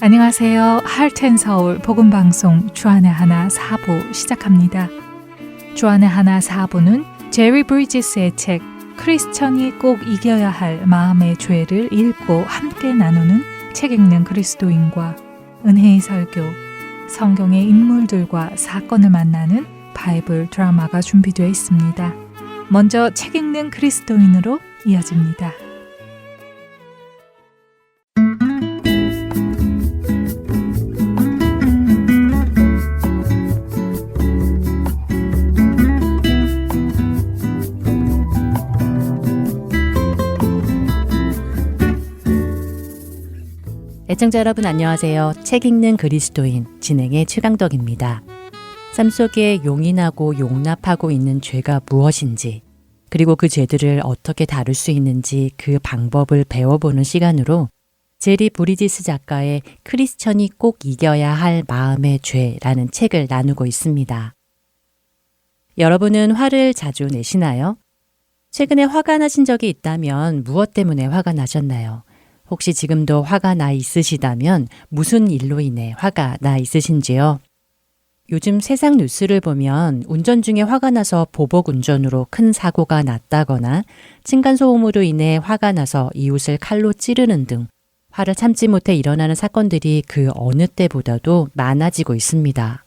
안녕하세요. 할텐서울 복음방송 주안의 하나 4부 시작합니다. 주안의 하나 4부는 제리 브리지스의 책 크리스천이 꼭 이겨야 할 마음의 죄를 읽고 함께 나누는 책 읽는 그리스도인과 은혜의 설교, 성경의 인물들과 사건을 만나는 바이블 드라마가 준비되어 있습니다. 먼저 책 읽는 그리스도인으로 이어집니다. 애청자 여러분 안녕하세요. 책 읽는 그리스도인 진행의 최강덕입니다. 삶 속에 용인하고 용납하고 있는 죄가 무엇인지, 그리고 그 죄들을 어떻게 다룰 수 있는지 그 방법을 배워보는 시간으로 제리 브리지스 작가의 크리스천이 꼭 이겨야 할 마음의 죄라는 책을 나누고 있습니다. 여러분은 화를 자주 내시나요? 최근에 화가 나신 적이 있다면 무엇 때문에 화가 나셨나요? 혹시 지금도 화가 나 있으시다면 무슨 일로 인해 화가 나 있으신지요? 요즘 세상 뉴스를 보면 운전 중에 화가 나서 보복 운전으로 큰 사고가 났다거나 층간소음으로 인해 화가 나서 이웃을 칼로 찌르는 등 화를 참지 못해 일어나는 사건들이 그 어느 때보다도 많아지고 있습니다.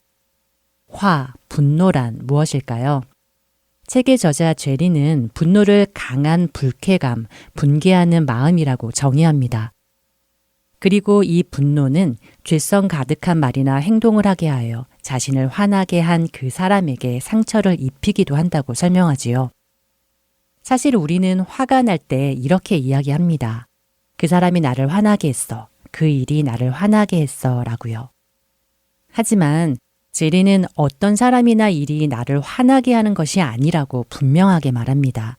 화, 분노란 무엇일까요? 책의 저자 제리는 분노를 강한 불쾌감, 분개하는 마음이라고 정의합니다. 그리고 이 분노는 죄성 가득한 말이나 행동을 하게 하여 자신을 화나게 한 그 사람에게 상처를 입히기도 한다고 설명하지요. 사실 우리는 화가 날 때 이렇게 이야기합니다. 그 사람이 나를 화나게 했어. 그 일이 나를 화나게 했어. 라고요. 하지만 제리는 어떤 사람이나 일이 나를 화나게 하는 것이 아니라고 분명하게 말합니다.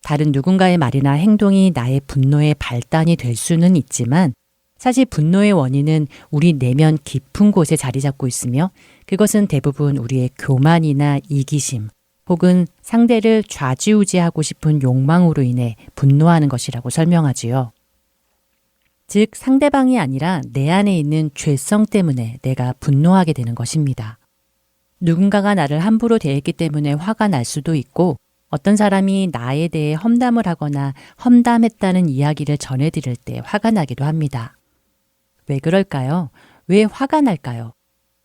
다른 누군가의 말이나 행동이 나의 분노의 발단이 될 수는 있지만 사실 분노의 원인은 우리 내면 깊은 곳에 자리 잡고 있으며 그것은 대부분 우리의 교만이나 이기심 혹은 상대를 좌지우지하고 싶은 욕망으로 인해 분노하는 것이라고 설명하지요. 즉 상대방이 아니라 내 안에 있는 죄성 때문에 내가 분노하게 되는 것입니다. 누군가가 나를 함부로 대했기 때문에 화가 날 수도 있고 어떤 사람이 나에 대해 험담을 하거나 험담했다는 이야기를 전해드릴 때 화가 나기도 합니다. 왜 그럴까요? 왜 화가 날까요?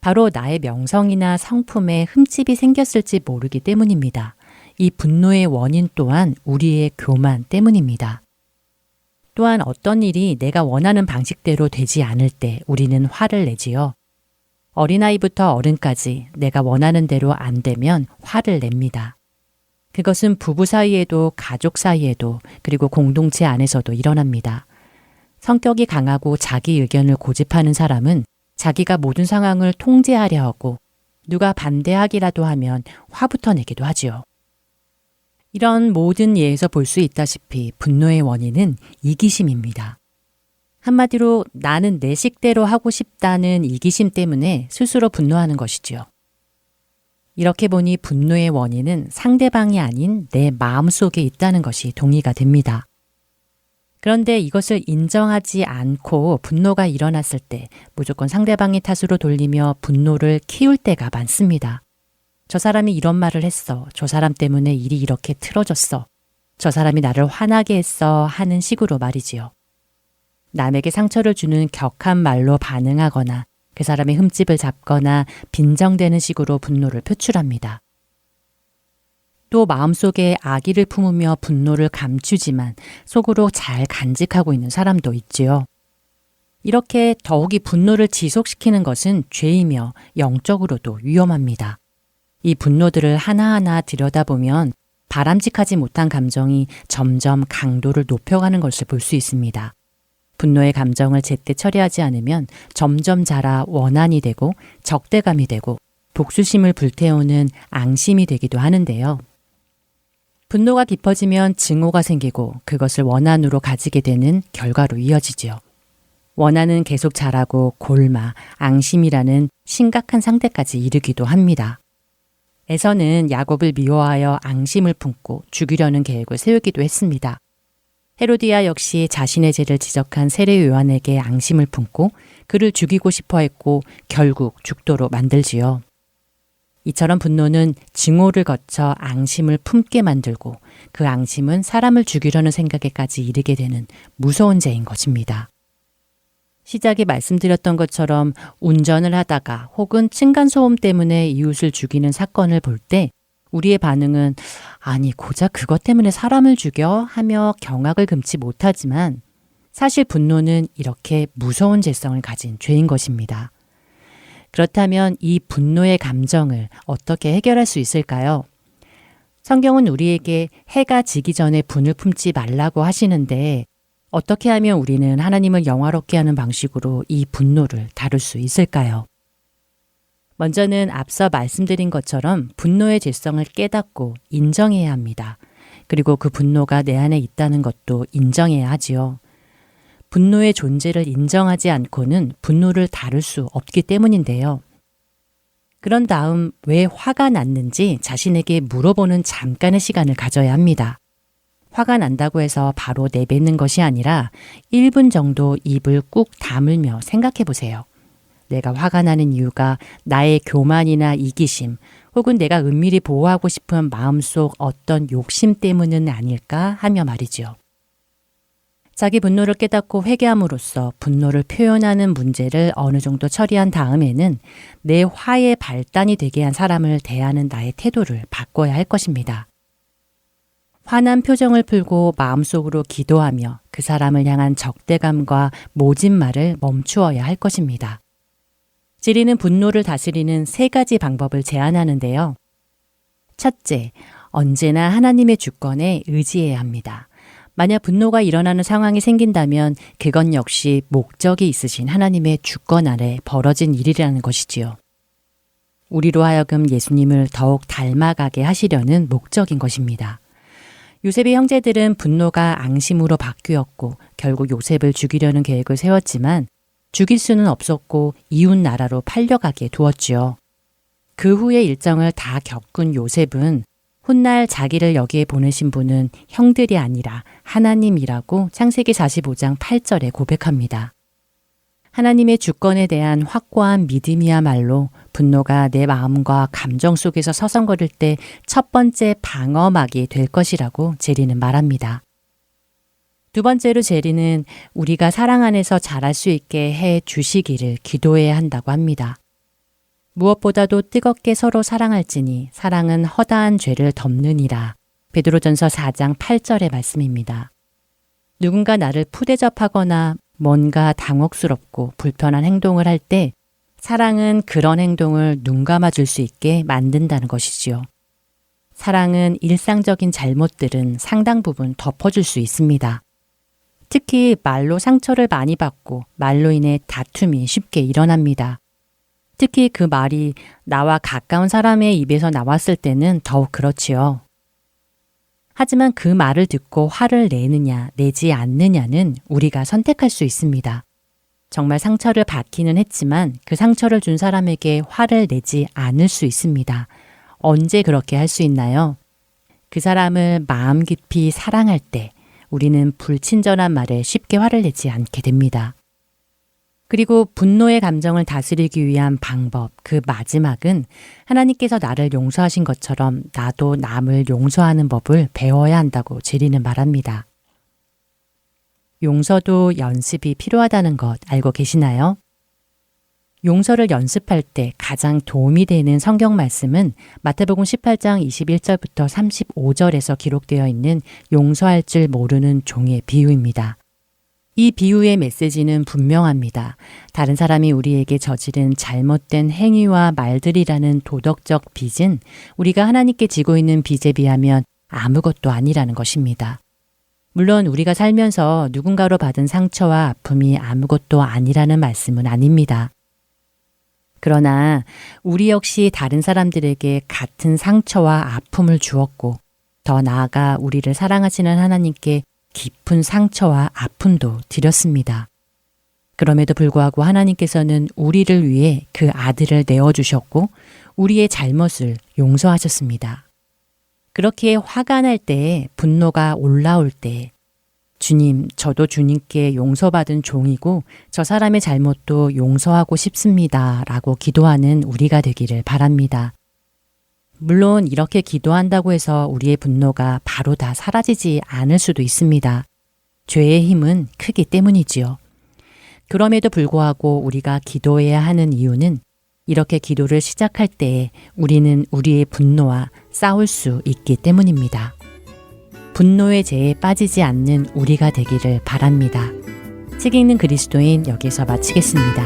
바로 나의 명성이나 성품에 흠집이 생겼을지 모르기 때문입니다. 이 분노의 원인 또한 우리의 교만 때문입니다. 또한 어떤 일이 내가 원하는 방식대로 되지 않을 때 우리는 화를 내지요. 어린아이부터 어른까지 내가 원하는 대로 안 되면 화를 냅니다. 그것은 부부 사이에도 가족 사이에도 그리고 공동체 안에서도 일어납니다. 성격이 강하고 자기 의견을 고집하는 사람은 자기가 모든 상황을 통제하려 하고 누가 반대하기라도 하면 화부터 내기도 하지요. 이런 모든 예에서 볼 수 있다시피 분노의 원인은 이기심입니다. 한마디로 나는 내 식대로 하고 싶다는 이기심 때문에 스스로 분노하는 것이지요. 이렇게 보니 분노의 원인은 상대방이 아닌 내 마음속에 있다는 것이 동의가 됩니다. 그런데 이것을 인정하지 않고 분노가 일어났을 때 무조건 상대방의 탓으로 돌리며 분노를 키울 때가 많습니다. 저 사람이 이런 말을 했어. 저 사람 때문에 일이 이렇게 틀어졌어. 저 사람이 나를 화나게 했어 하는 식으로 말이지요. 남에게 상처를 주는 격한 말로 반응하거나 그 사람의 흠집을 잡거나 빈정대는 식으로 분노를 표출합니다. 또 마음속에 악의를 품으며 분노를 감추지만 속으로 잘 간직하고 있는 사람도 있지요. 이렇게 더욱이 분노를 지속시키는 것은 죄이며 영적으로도 위험합니다. 이 분노들을 하나하나 들여다보면 바람직하지 못한 감정이 점점 강도를 높여가는 것을 볼 수 있습니다. 분노의 감정을 제때 처리하지 않으면 점점 자라 원한이 되고 적대감이 되고 복수심을 불태우는 앙심이 되기도 하는데요. 분노가 깊어지면 증오가 생기고 그것을 원한으로 가지게 되는 결과로 이어지지요. 원한은 계속 자라고 골마, 앙심이라는 심각한 상태까지 이르기도 합니다. 에서는 야곱을 미워하여 앙심을 품고 죽이려는 계획을 세우기도 했습니다. 헤로디아 역시 자신의 죄를 지적한 세례 요한에게 앙심을 품고 그를 죽이고 싶어 했고 결국 죽도록 만들지요. 이처럼 분노는 증오를 거쳐 앙심을 품게 만들고 그 앙심은 사람을 죽이려는 생각에까지 이르게 되는 무서운 죄인 것입니다. 시작에 말씀드렸던 것처럼 운전을 하다가 혹은 층간소음 때문에 이웃을 죽이는 사건을 볼 때 우리의 반응은 아니 고작 그것 때문에 사람을 죽여 하며 경악을 금치 못하지만 사실 분노는 이렇게 무서운 죄성을 가진 죄인 것입니다. 그렇다면 이 분노의 감정을 어떻게 해결할 수 있을까요? 성경은 우리에게 해가 지기 전에 분을 품지 말라고 하시는데 어떻게 하면 우리는 하나님을 영화롭게 하는 방식으로 이 분노를 다룰 수 있을까요? 먼저는 앞서 말씀드린 것처럼 분노의 죄성을 깨닫고 인정해야 합니다. 그리고 그 분노가 내 안에 있다는 것도 인정해야 하지요. 분노의 존재를 인정하지 않고는 분노를 다룰 수 없기 때문인데요. 그런 다음 왜 화가 났는지 자신에게 물어보는 잠깐의 시간을 가져야 합니다. 화가 난다고 해서 바로 내뱉는 것이 아니라 1분 정도 입을 꾹 다물며 생각해 보세요. 내가 화가 나는 이유가 나의 교만이나 이기심 혹은 내가 은밀히 보호하고 싶은 마음속 어떤 욕심 때문은 아닐까 하며 말이죠. 자기 분노를 깨닫고 회개함으로써 분노를 표현하는 문제를 어느 정도 처리한 다음에는 내 화의 발단이 되게 한 사람을 대하는 나의 태도를 바꿔야 할 것입니다. 화난 표정을 풀고 마음속으로 기도하며 그 사람을 향한 적대감과 모진 말을 멈추어야 할 것입니다. 지리는 분노를 다스리는 3가지 방법을 제안하는데요. 첫째, 언제나 하나님의 주권에 의지해야 합니다. 만약 분노가 일어나는 상황이 생긴다면 그건 역시 목적이 있으신 하나님의 주권 아래 벌어진 일이라는 것이지요. 우리로 하여금 예수님을 더욱 닮아가게 하시려는 목적인 것입니다. 요셉의 형제들은 분노가 앙심으로 바뀌었고 결국 요셉을 죽이려는 계획을 세웠지만 죽일 수는 없었고 이웃 나라로 팔려가게 두었지요. 그 후의 일정을 다 겪은 요셉은 훗날 자기를 여기에 보내신 분은 형들이 아니라 하나님이라고 창세기 45장 8절에 고백합니다. 하나님의 주권에 대한 확고한 믿음이야말로 분노가 내 마음과 감정 속에서 서성거릴 때 첫 번째 방어막이 될 것이라고 제리는 말합니다. 두 번째로 제리는 우리가 사랑 안에서 자랄 수 있게 해 주시기를 기도해야 한다고 합니다. 무엇보다도 뜨겁게 서로 사랑할지니 사랑은 허다한 죄를 덮느니라. 베드로전서 4장 8절의 말씀입니다. 누군가 나를 푸대접하거나 뭔가 당혹스럽고 불편한 행동을 할 때 사랑은 그런 행동을 눈감아 줄 수 있게 만든다는 것이지요. 사랑은 일상적인 잘못들은 상당 부분 덮어줄 수 있습니다. 특히 말로 상처를 많이 받고 말로 인해 다툼이 쉽게 일어납니다. 특히 그 말이 나와 가까운 사람의 입에서 나왔을 때는 더욱 그렇지요. 하지만 그 말을 듣고 화를 내느냐, 내지 않느냐는 우리가 선택할 수 있습니다. 정말 상처를 받기는 했지만 그 상처를 준 사람에게 화를 내지 않을 수 있습니다. 언제 그렇게 할 수 있나요? 그 사람을 마음 깊이 사랑할 때 우리는 불친절한 말에 쉽게 화를 내지 않게 됩니다. 그리고 분노의 감정을 다스리기 위한 방법, 그 마지막은 하나님께서 나를 용서하신 것처럼 나도 남을 용서하는 법을 배워야 한다고 제리는 말합니다. 용서도 연습이 필요하다는 것 알고 계시나요? 용서를 연습할 때 가장 도움이 되는 성경 말씀은 마태복음 18장 21절부터 35절에서 기록되어 있는 용서할 줄 모르는 종의 비유입니다. 이 비유의 메시지는 분명합니다. 다른 사람이 우리에게 저지른 잘못된 행위와 말들이라는 도덕적 빚은 우리가 하나님께 지고 있는 빚에 비하면 아무것도 아니라는 것입니다. 물론 우리가 살면서 누군가로 받은 상처와 아픔이 아무것도 아니라는 말씀은 아닙니다. 그러나 우리 역시 다른 사람들에게 같은 상처와 아픔을 주었고 더 나아가 우리를 사랑하시는 하나님께 깊은 상처와 아픔도 드렸습니다. 그럼에도 불구하고 하나님께서는 우리를 위해 그 아들을 내어주셨고 우리의 잘못을 용서하셨습니다. 그렇게 화가 날 때, 분노가 올라올 때 주님, 저도 주님께 용서받은 종이고 저 사람의 잘못도 용서하고 싶습니다. 라고 기도하는 우리가 되기를 바랍니다. 물론 이렇게 기도한다고 해서 우리의 분노가 바로 다 사라지지 않을 수도 있습니다. 죄의 힘은 크기 때문이지요. 그럼에도 불구하고 우리가 기도해야 하는 이유는 이렇게 기도를 시작할 때에 우리는 우리의 분노와 싸울 수 있기 때문입니다. 분노의 죄에 빠지지 않는 우리가 되기를 바랍니다. 책 읽는 그리스도인 여기서 마치겠습니다.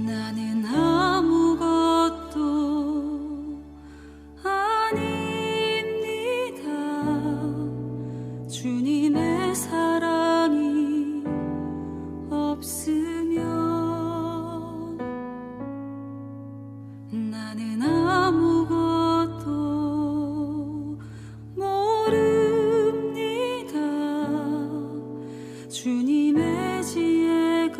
나는 아무것도 아닙니다. 주님의 사랑이 없으면 나는 아무것도 모릅니다. 주님의 지혜가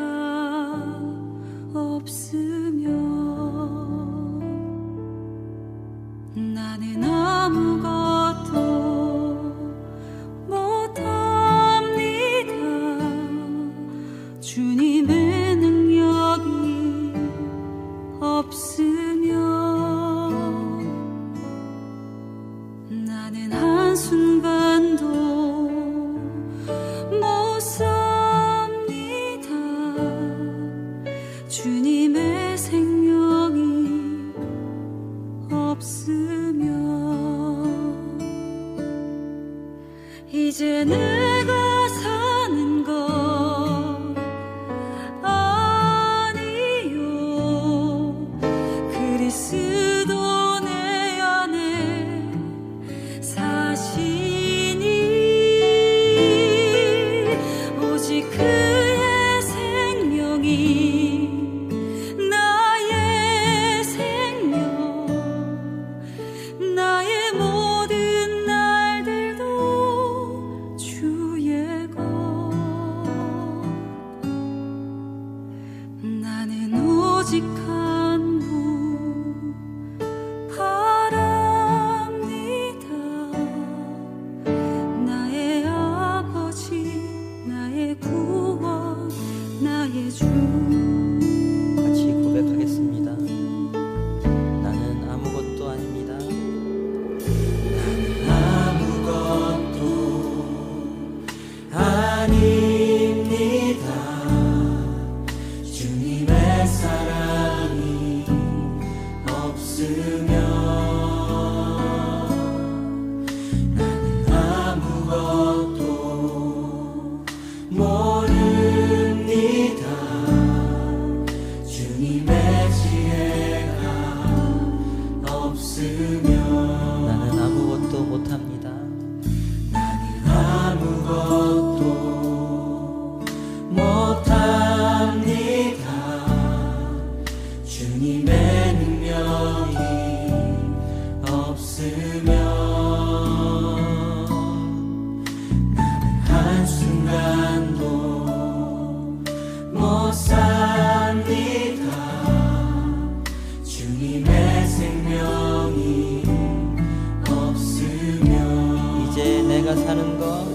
없으면 나는 아무것도 못합니다. 주님의 능력이 없으면 나는 한순간도 못 삽니다. 주님의 생명이 없으면 이제 내가 사는 것 아니요 그리스도 내 안에 사시니 오직 그의 생명이 나의 생명 나의 모든 날들도 주의 것 나는 오직 한 분 바랍니다. 나의 아버지 나의 구원 나의 주 같이 고백하겠습니다. 나는 아무것도 아닙니다. 나는 아무것도 아닙니다. 주님의 사랑이 없으면 나는 아무것도 모릅니다. 주님의 지혜가 없으면 나는 아무것도 못합니다. 나는 아무것도 못합니다. 주님의 능력이 없으면 나는 한순간도 못 삽니다. 주님의 생명이 없으면 이제 내가 사는 것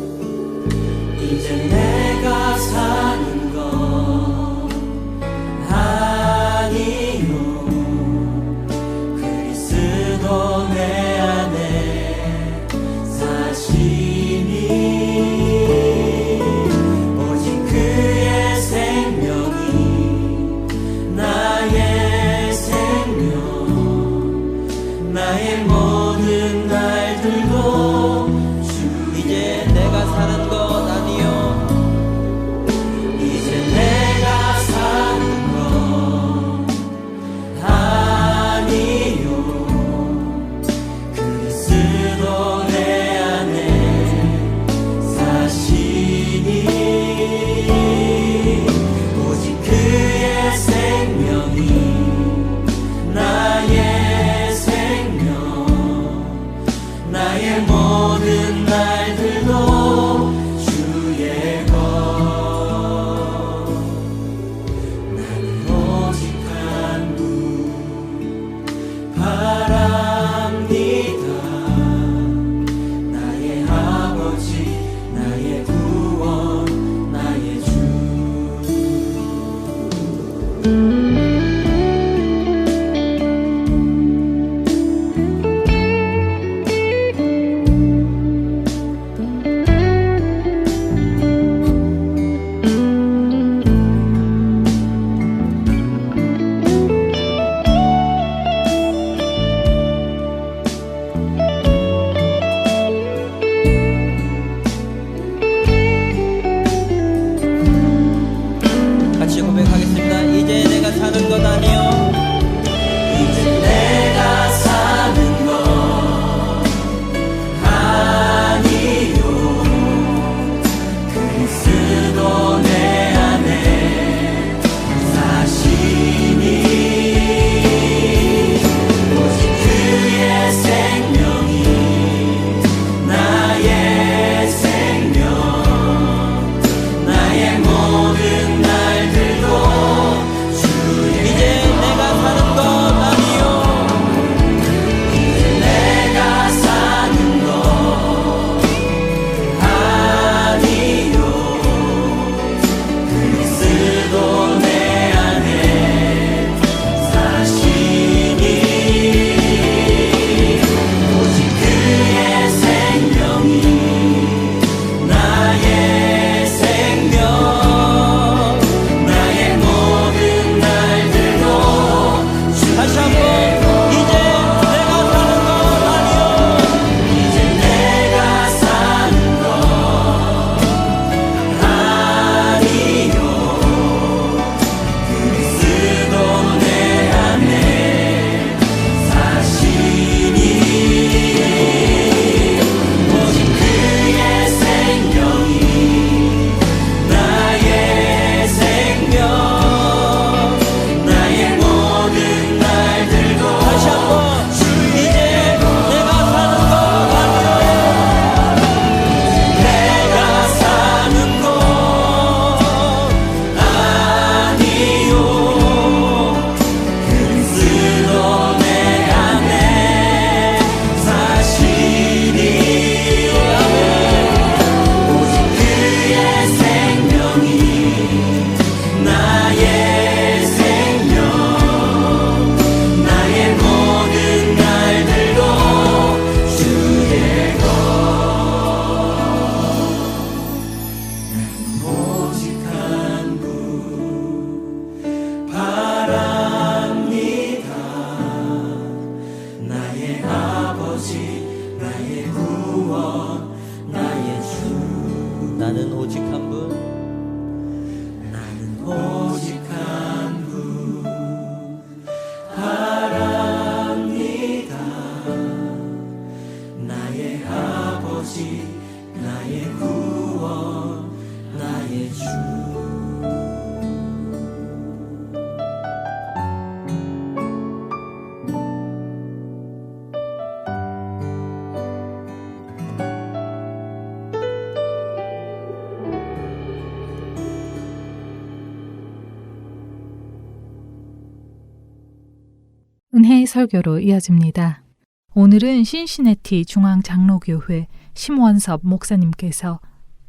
이제 내가 사는 것 아니요 그리스도 내 안에 사시니 오직 그의 생명이 나의 생명 나의 모든 날들도 주 이제 내가 사는 것 아니요 이제 내가 사는 것 아니요 그리스도 내 안에 나의 모든 날들도 주의 것 나는 오직 한 분 바랍니다 나의 아버지 나의 구원 나의 주 같이 고백하겠습니다. 이제 내가 사는 것 아니요 이제 내가 사는 것 아니요 그리스도 내 안에 사시니 오직 그의 생명이 나의 생명 나의 모든 날들도 주의 이제 내가 사는 것 아니요 이제 내가 사는 것 아니요 그리스도 내 안에 사시니 오직 그의 생명이 나의 생명 나의 모든 날들도 다시 한번 이제 내가 사는 것 아니요 이제 내가 사는 것 아니요 그리스도 내 안에 사시니 오직 그의 생명이 나의 생명 나의 모든 날들도 다시 한번 이제 내가 사는 것 아니요 내가 사는 것 아니요 그리스도 내 안에 사시니 오직 그의 생명이 나의 생명 나의 모든 날들도 주의 것 오직 한 분 바랍니다 나의 아버지 나의 구원 나의 주 나는 오직 한 분 나는 오직 한 분 바랍니다 나의 아버지 나의 구원 나의 주 은혜의 설교로 이어집니다. 오늘은 신시내티 중앙장로교회 심원섭 목사님께서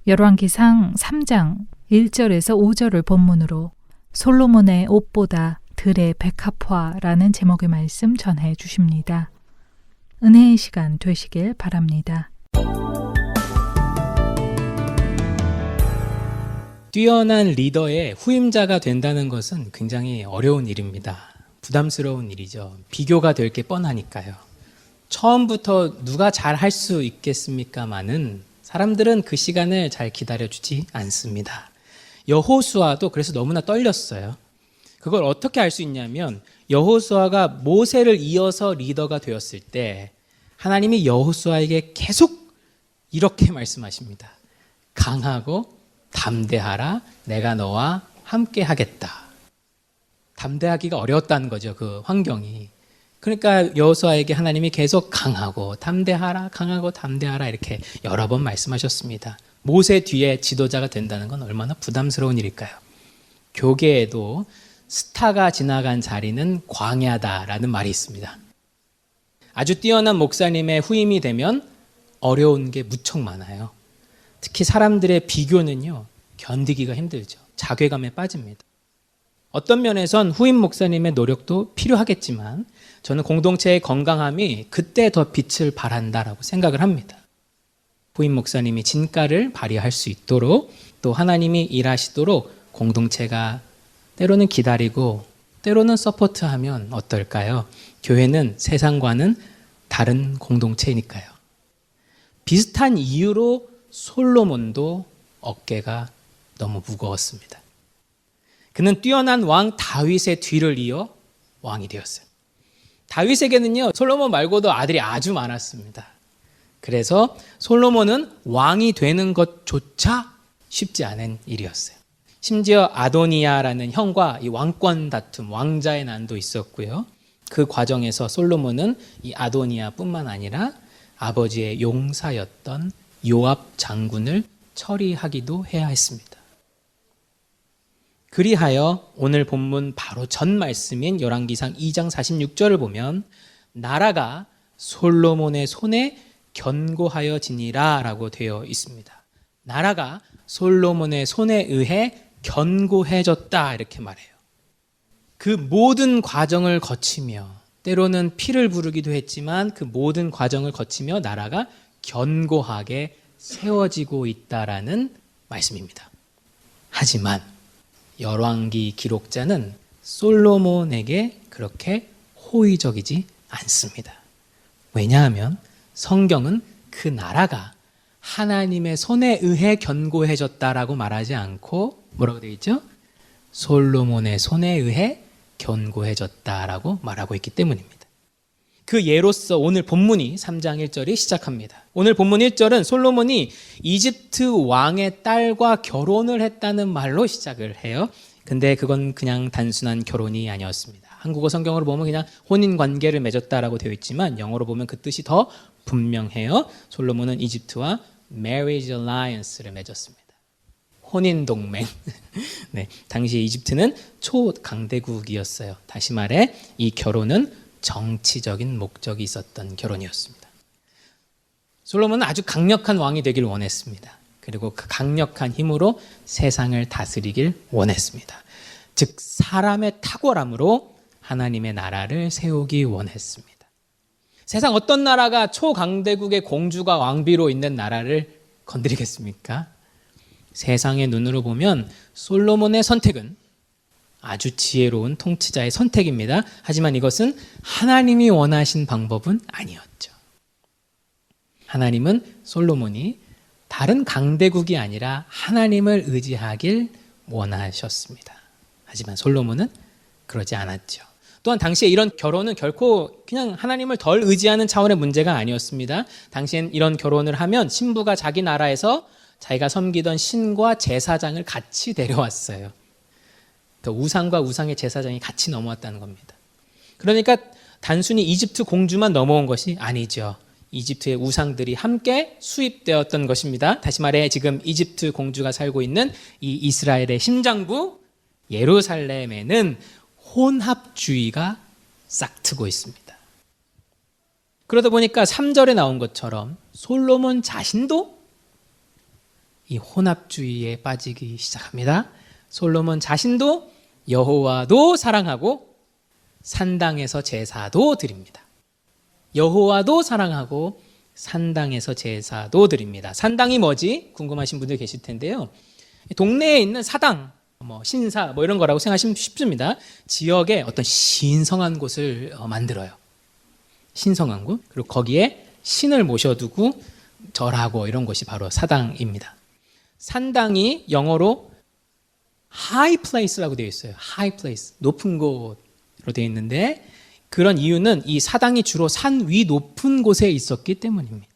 열왕기상 3장 1절에서 5절을 본문으로 솔로몬의 옷보다 들의 백합화라는 제목의 말씀 전해 주십니다. 은혜의 시간 되시길 바랍니다. 뛰어난 리더의 후임자가 된다는 것은 굉장히 어려운 일입니다. 부담스러운 일이죠. 비교가 될 게 뻔하니까요. 처음부터 누가 잘 할 수 있겠습니까마는 사람들은 그 시간을 잘 기다려주지 않습니다. 여호수아도 그래서 너무나 떨렸어요. 그걸 어떻게 알 수 있냐면 여호수아가 모세를 이어서 리더가 되었을 때 하나님이 여호수아에게 계속 이렇게 말씀하십니다. 강하고 담대하라. 내가 너와 함께 하겠다. 담대하기가 어려웠다는 거죠. 그 환경이. 그러니까 여호수아에게 하나님이 계속 강하고 담대하라, 강하고 담대하라 이렇게 여러 번 말씀하셨습니다. 모세 뒤에 지도자가 된다는 건 얼마나 부담스러운 일일까요? 교계에도 스타가 지나간 자리는 광야다라는 말이 있습니다. 아주 뛰어난 목사님의 후임이 되면 어려운 게 무척 많아요. 특히 사람들의 비교는요, 견디기가 힘들죠. 자괴감에 빠집니다. 어떤 면에선 후임 목사님의 노력도 필요하겠지만 저는 공동체의 건강함이 그때 더 빛을 발한다라고 생각을 합니다. 후임 목사님이 진가를 발휘할 수 있도록 또 하나님이 일하시도록 공동체가 때로는 기다리고 때로는 서포트하면 어떨까요? 교회는 세상과는 다른 공동체니까요. 비슷한 이유로 솔로몬도 어깨가 너무 무거웠습니다. 그는 뛰어난 왕 다윗의 뒤를 이어 왕이 되었어요. 다윗에게는요, 솔로몬 말고도 아들이 아주 많았습니다. 그래서 솔로몬은 왕이 되는 것조차 쉽지 않은 일이었어요. 심지어 아도니아라는 형과 이 왕권 다툼, 왕자의 난도 있었고요. 그 과정에서 솔로몬은 이 아도니아뿐만 아니라 아버지의 용사였던 요압 장군을 처리하기도 해야 했습니다. 그리하여 오늘 본문 바로 전 말씀인 열왕기상 2장 46절을 보면 나라가 솔로몬의 손에 견고하여지니라 라고 되어 있습니다. 나라가 솔로몬의 손에 의해 견고해졌다 이렇게 말해요. 그 모든 과정을 거치며 때로는 피를 부르기도 했지만 그 모든 과정을 거치며 나라가 견고하게 세워지고 있다라는 말씀입니다. 하지만 열왕기 기록자는 솔로몬에게 그렇게 호의적이지 않습니다. 왜냐하면 성경은 그 나라가 하나님의 손에 의해 견고해졌다라고 말하지 않고 뭐라고 되어 있죠? 솔로몬의 손에 의해 견고해졌다라고 말하고 있기 때문입니다. 그 예로서 오늘 본문이 3장 1절이 시작합니다. 오늘 본문 1절은 솔로몬이 이집트 왕의 딸과 결혼을 했다는 말로 시작을 해요. 근데 그건 그냥 단순한 결혼이 아니었습니다. 한국어 성경으로 보면 그냥 혼인 관계를 맺었다라고 되어 있지만 영어로 보면 그 뜻이 더 분명해요. 솔로몬은 이집트와 marriage alliance를 맺었습니다. 혼인 동맹. 네, 당시 이집트는 초강대국이었어요. 다시 말해 이 결혼은 정치적인 목적이 있었던 결혼이었습니다. 솔로몬은 아주 강력한 왕이 되길 원했습니다. 그리고 그 강력한 힘으로 세상을 다스리길 원했습니다. 즉 사람의 탁월함으로 하나님의 나라를 세우기 원했습니다. 세상 어떤 나라가 초강대국의 공주가 왕비로 있는 나라를 건드리겠습니까? 세상의 눈으로 보면 솔로몬의 선택은 아주 지혜로운 통치자의 선택입니다. 하지만 이것은 하나님이 원하신 방법은 아니었죠. 하나님은 솔로몬이 다른 강대국이 아니라 하나님을 의지하길 원하셨습니다. 하지만 솔로몬은 그러지 않았죠. 또한 당시에 이런 결혼은 결코 그냥 하나님을 덜 의지하는 차원의 문제가 아니었습니다. 당시엔 이런 결혼을 하면 신부가 자기 나라에서 자기가 섬기던 신과 제사장을 같이 데려왔어요. 그 우상과 우상의 제사장이 같이 넘어왔다는 겁니다. 그러니까 단순히 이집트 공주만 넘어온 것이 아니죠. 이집트의 우상들이 함께 수입되었던 것입니다. 다시 말해 지금 이집트 공주가 살고 있는 이 이스라엘의 심장부 예루살렘에는 혼합주의가 싹트고 있습니다. 그러다 보니까 3절에 나온 것처럼 솔로몬 자신도 이 혼합주의에 빠지기 시작합니다. 솔로몬 자신도 여호와도 사랑하고 산당에서 제사도 드립니다. 여호와도 사랑하고 산당에서 제사도 드립니다. 산당이 뭐지? 궁금하신 분들 계실 텐데요. 동네에 있는 사당, 신사 이런 거라고 생각하시면 쉽습니다. 지역에 어떤 신성한 곳을 만들어요. 신성한 곳. 그리고 거기에 신을 모셔두고 절하고 이런 곳이 바로 사당입니다. 산당이 영어로 high place라고 되어 있어요. high place, 높은 곳으로 되어 있는데 그런 이유는 이 사당이 주로 산 위 높은 곳에 있었기 때문입니다.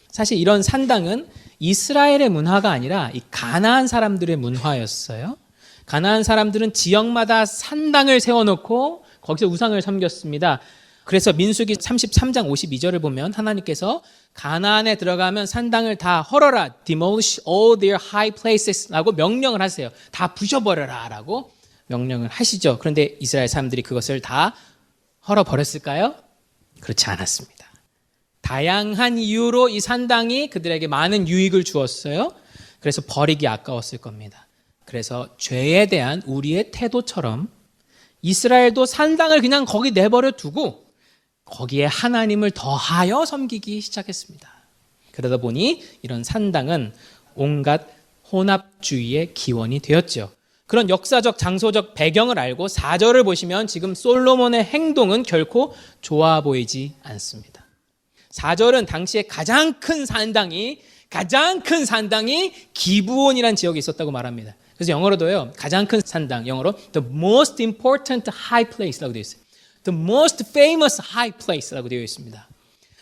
사실 이런 산당은 이스라엘의 문화가 아니라 이 가나안 사람들의 문화였어요. 가나안 사람들은 지역마다 산당을 세워놓고 거기서 우상을 섬겼습니다. 그래서 민수기 33장 52절을 보면 하나님께서 가나안에 들어가면 산당을 다 헐어라, demolish all their high places 라고 명령을 하세요. 다 부셔버려라 라고 명령을 하시죠. 그런데 이스라엘 사람들이 그것을 다 헐어버렸을까요? 그렇지 않았습니다. 다양한 이유로 이 산당이 그들에게 많은 유익을 주었어요. 그래서 버리기 아까웠을 겁니다. 그래서 죄에 대한 우리의 태도처럼 이스라엘도 산당을 그냥 거기 내버려 두고 거기에 하나님을 더하여 섬기기 시작했습니다. 그러다 보니 이런 산당은 온갖 혼합주의의 기원이 되었죠. 그런 역사적 장소적 배경을 알고 4절을 보시면 지금 솔로몬의 행동은 결코 좋아 보이지 않습니다. 4절은 당시에 가장 큰 산당이 기브온이라는 지역에 있었다고 말합니다. 그래서 영어로도요, 가장 큰 산당, 영어로 the most important high place라고 되어 있어요. The most famous high place라고 되어 있습니다.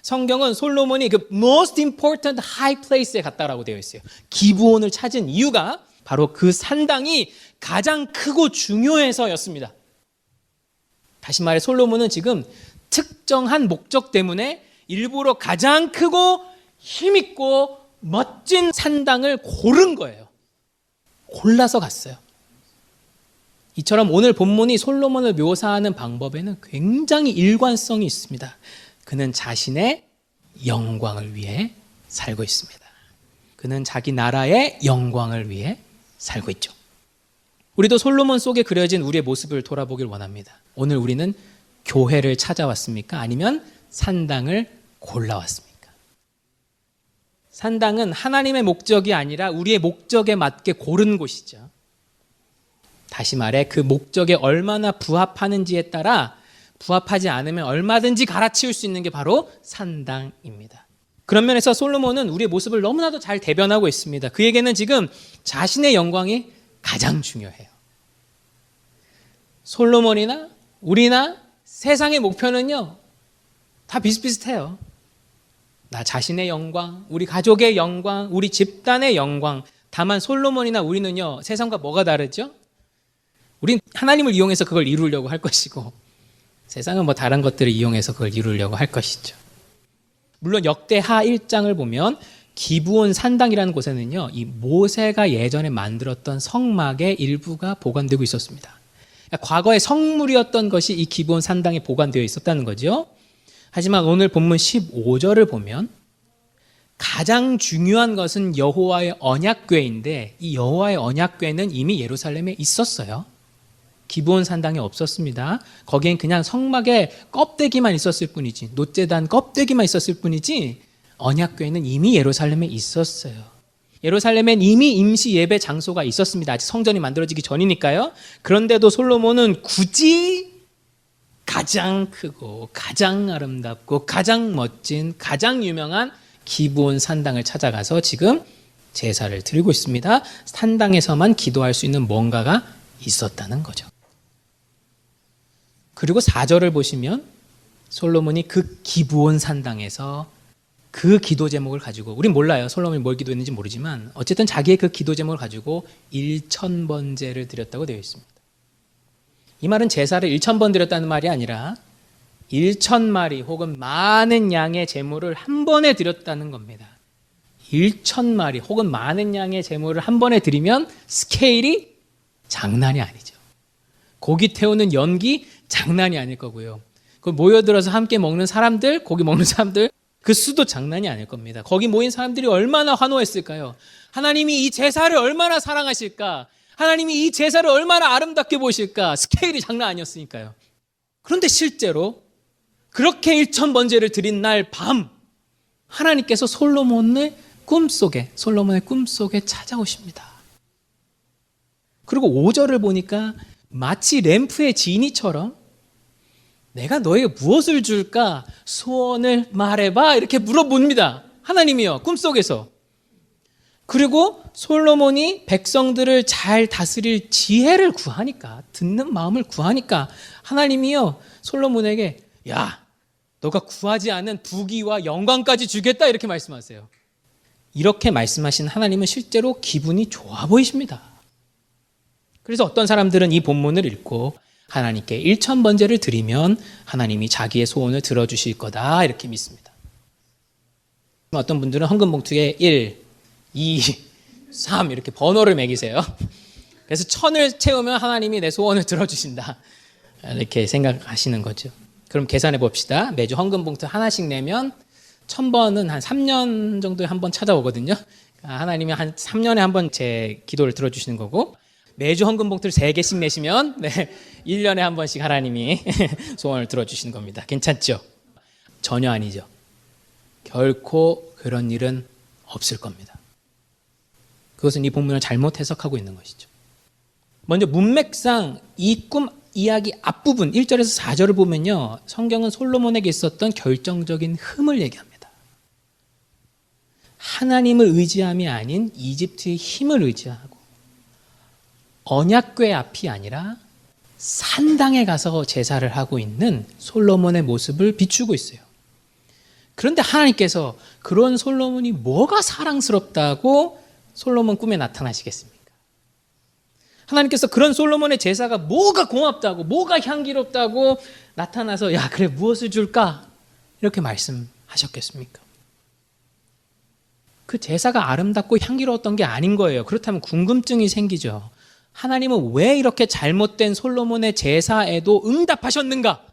성경은 솔로몬이 그 most important high place에 갔다라고 되어 있어요. 기브온을 찾은 이유가 바로 그 산당이 가장 크고 중요해서였습니다. 다시 말해 솔로몬은 지금 특정한 목적 때문에 일부러 가장 크고 힘있고 멋진 산당을 고른 거예요. 골라서 갔어요. 이처럼 오늘 본문이 솔로몬을 묘사하는 방법에는 굉장히 일관성이 있습니다. 그는 자신의 영광을 위해 살고 있습니다. 그는 자기 나라의 영광을 위해 살고 있죠. 우리도 솔로몬 속에 그려진 우리의 모습을 돌아보길 원합니다. 오늘 우리는 교회를 찾아왔습니까? 아니면 산당을 골라왔습니까? 산당은 하나님의 목적이 아니라 우리의 목적에 맞게 고른 곳이죠. 다시 말해 그 목적에 얼마나 부합하는지에 따라 부합하지 않으면 얼마든지 갈아치울 수 있는 게 바로 산당입니다. 그런 면에서 솔로몬은 우리의 모습을 너무나도 잘 대변하고 있습니다. 그에게는 지금 자신의 영광이 가장 중요해요. 솔로몬이나 우리나 세상의 목표는요, 다 비슷비슷해요. 나 자신의 영광, 우리 가족의 영광, 우리 집단의 영광. 다만 솔로몬이나 우리는요, 세상과 뭐가 다르죠? 우린 하나님을 이용해서 그걸 이루려고 할 것이고 세상은 뭐 다른 것들을 이용해서 그걸 이루려고 할 것이죠. 물론 역대하 1장을 보면 기브온 산당이라는 곳에는요, 이 모세가 예전에 만들었던 성막의 일부가 보관되고 있었습니다. 그러니까 과거의 성물이었던 것이 이 기브온 산당에 보관되어 있었다는 거죠. 하지만 오늘 본문 15절을 보면 가장 중요한 것은 여호와의 언약궤인데 이 여호와의 언약궤는 이미 예루살렘에 있었어요. 기브온 산당에 없었습니다. 거기엔 그냥 성막의 껍데기만 있었을 뿐이지, 놋재단 껍데기만 있었을 뿐이지 언약궤는 이미 예루살렘에 있었어요. 예루살렘엔 이미 임시 예배 장소가 있었습니다. 아직 성전이 만들어지기 전이니까요. 그런데도 솔로몬은 굳이 가장 크고 가장 아름답고 가장 멋진 가장 유명한 기브온 산당을 찾아가서 지금 제사를 드리고 있습니다. 산당에서만 기도할 수 있는 뭔가가 있었다는 거죠. 그리고 4절을 보시면 솔로몬이 그 기브온 산당에서 그 기도 제목을 가지고, 우린 몰라요. 솔로몬이 뭘 기도했는지 모르지만 어쨌든 자기의 그 기도 제목을 가지고 1000번제를 드렸다고 되어 있습니다. 이 말은 제사를 1000번 드렸다는 말이 아니라 1000마리 혹은 많은 양의 제물을 한 번에 드렸다는 겁니다. 1000마리 혹은 많은 양의 제물을 한 번에 드리면 스케일이 장난이 아니죠. 고기 태우는 연기 장난이 아닐 거고요. 그 모여들어서 함께 먹는 사람들, 고기 먹는 사람들, 그 수도 장난이 아닐 겁니다. 거기 모인 사람들이 얼마나 환호했을까요? 하나님이 이 제사를 얼마나 사랑하실까? 하나님이 이 제사를 얼마나 아름답게 보실까? 스케일이 장난 아니었으니까요. 그런데 실제로 그렇게 1000번제를 드린 날 밤 하나님께서 솔로몬의 꿈속에 찾아오십니다. 그리고 5절을 보니까 마치 램프의 지니처럼 내가 너에게 무엇을 줄까? 소원을 말해봐. 이렇게 물어봅니다. 하나님이요, 꿈속에서. 그리고 솔로몬이 백성들을 잘 다스릴 지혜를 구하니까, 듣는 마음을 구하니까 하나님이요, 솔로몬에게 야, 너가 구하지 않은 부귀와 영광까지 주겠다, 이렇게 말씀하세요. 이렇게 말씀하신 하나님은 실제로 기분이 좋아 보이십니다. 그래서 어떤 사람들은 이 본문을 읽고 하나님께 1000번제를 드리면 하나님이 자기의 소원을 들어주실 거다 이렇게 믿습니다. 어떤 분들은 헌금 봉투에 1, 2, 3 이렇게 번호를 매기세요. 그래서 1000을 채우면 하나님이 내 소원을 들어주신다 이렇게 생각하시는 거죠. 그럼 계산해 봅시다. 매주 헌금 봉투 하나씩 내면 1000번은 한 3년 정도에 한 번 찾아오거든요. 하나님이 한 3년에 한 번 제 기도를 들어주시는 거고, 매주 헌금 봉투를 3개씩 내시면 1년에 한 번씩 하나님이 소원을 들어주시는 겁니다. 괜찮죠? 전혀 아니죠. 결코 그런 일은 없을 겁니다. 그것은 이 본문을 잘못 해석하고 있는 것이죠. 먼저 문맥상 이 꿈 이야기 앞부분 1절에서 4절을 보면요, 성경은 솔로몬에게 있었던 결정적인 흠을 얘기합니다. 하나님을 의지함이 아닌 이집트의 힘을 의지하고 언약궤 앞이 아니라 산당에 가서 제사를 하고 있는 솔로몬의 모습을 비추고 있어요. 그런데 하나님께서 그런 솔로몬이 뭐가 사랑스럽다고 솔로몬 꿈에 나타나시겠습니까? 하나님께서 그런 솔로몬의 제사가 뭐가 고맙다고, 뭐가 향기롭다고 나타나서 야, 그래 무엇을 줄까? 이렇게 말씀하셨겠습니까? 그 제사가 아름답고 향기로웠던 게 아닌 거예요. 그렇다면 궁금증이 생기죠. 하나님은 왜 이렇게 잘못된 솔로몬의 제사에도 응답하셨는가?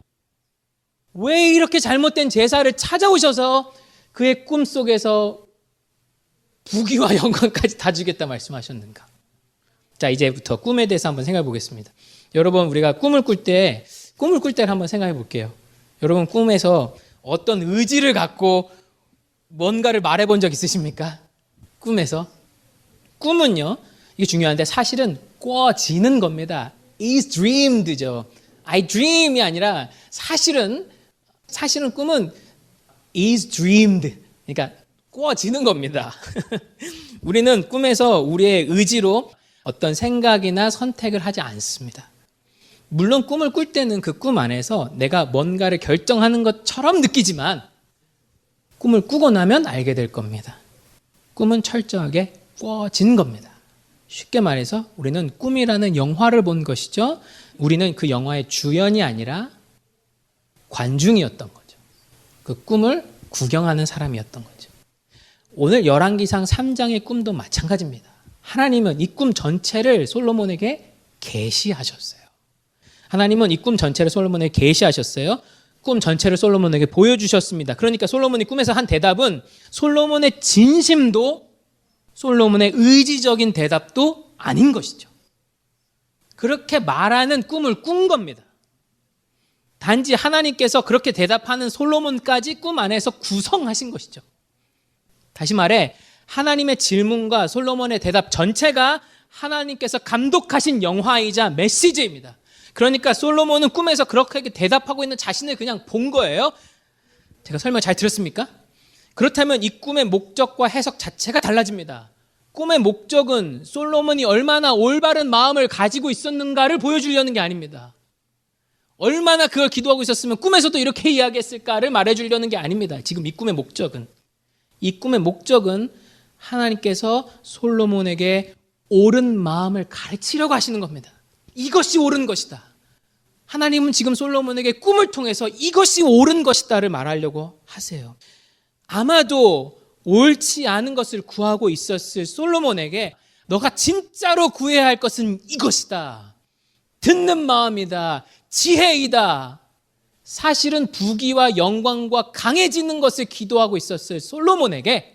왜 이렇게 잘못된 제사를 찾아오셔서 그의 꿈속에서 부귀와 영광까지 다 주겠다 말씀하셨는가? 자, 이제부터 꿈에 대해서 한번 생각해 보겠습니다. 여러분, 우리가 꿈을 꿀 때를 한번 생각해 볼게요. 여러분, 꿈에서 어떤 의지를 갖고 뭔가를 말해 본 적 있으십니까? 꿈에서? 꿈은요, 이게 중요한데 사실은 꿔지는 겁니다. is dreamed죠. I dream이 아니라 사실은 꿈은 is dreamed. 그러니까 꿔지는 겁니다. 우리는 꿈에서 우리의 의지로 어떤 생각이나 선택을 하지 않습니다. 물론 꿈을 꿀 때는 그 꿈 안에서 내가 뭔가를 결정하는 것처럼 느끼지만 꿈을 꾸고 나면 알게 될 겁니다. 꿈은 철저하게 꿔진 겁니다. 쉽게 말해서 우리는 꿈이라는 영화를 본 것이죠. 우리는 그 영화의 주연이 아니라 관중이었던 거죠. 그 꿈을 구경하는 사람이었던 거죠. 오늘 열왕기상 3장의 꿈도 마찬가지입니다. 하나님은 이 꿈 전체를 솔로몬에게 계시하셨어요. 하나님은 이 꿈 전체를 솔로몬에게 계시하셨어요. 꿈 전체를 솔로몬에게 보여주셨습니다. 그러니까 솔로몬이 꿈에서 한 대답은 솔로몬의 진심도 솔로몬의 의지적인 대답도 아닌 것이죠. 그렇게 말하는 꿈을 꾼 겁니다. 단지 하나님께서 그렇게 대답하는 솔로몬까지 꿈 안에서 구성하신 것이죠. 다시 말해 하나님의 질문과 솔로몬의 대답 전체가 하나님께서 감독하신 영화이자 메시지입니다. 그러니까 솔로몬은 꿈에서 그렇게 대답하고 있는 자신을 그냥 본 거예요. 제가 설명 잘 들었습니까? 그렇다면 이 꿈의 목적과 해석 자체가 달라집니다. 꿈의 목적은 솔로몬이 얼마나 올바른 마음을 가지고 있었는가를 보여주려는 게 아닙니다. 얼마나 그걸 기도하고 있었으면 꿈에서도 이렇게 이야기했을까를 말해주려는 게 아닙니다. 지금 이 꿈의 목적은 하나님께서 솔로몬에게 옳은 마음을 가르치려고 하시는 겁니다. 이것이 옳은 것이다. 하나님은 지금 솔로몬에게 꿈을 통해서 이것이 옳은 것이다를 말하려고 하세요. 아마도 옳지 않은 것을 구하고 있었을 솔로몬에게 너가 진짜로 구해야 할 것은 이것이다. 듣는 마음이다. 지혜이다. 사실은 부귀와 영광과 강해지는 것을 기도하고 있었을 솔로몬에게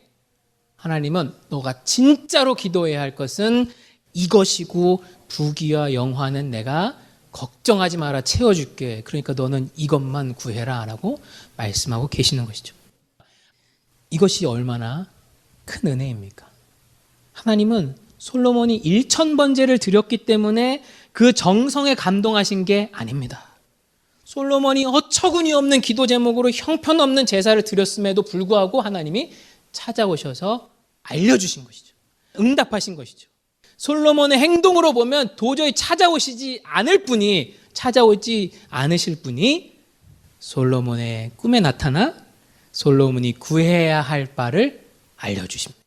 하나님은 너가 진짜로 기도해야 할 것은 이것이고 부귀와 영화는 내가 걱정하지 마라 채워줄게. 그러니까 너는 이것만 구해라 라고 말씀하고 계시는 것이죠. 이것이 얼마나 큰 은혜입니까? 하나님은 솔로몬이 1000번제를 드렸기 때문에 그 정성에 감동하신 게 아닙니다. 솔로몬이 어처구니 없는 기도 제목으로 형편없는 제사를 드렸음에도 불구하고 하나님이 찾아오셔서 알려주신 것이죠. 응답하신 것이죠. 솔로몬의 행동으로 보면 도저히 찾아오지 않으실 분이 솔로몬의 꿈에 나타나 솔로몬이 구해야 할 바를 알려주십니다.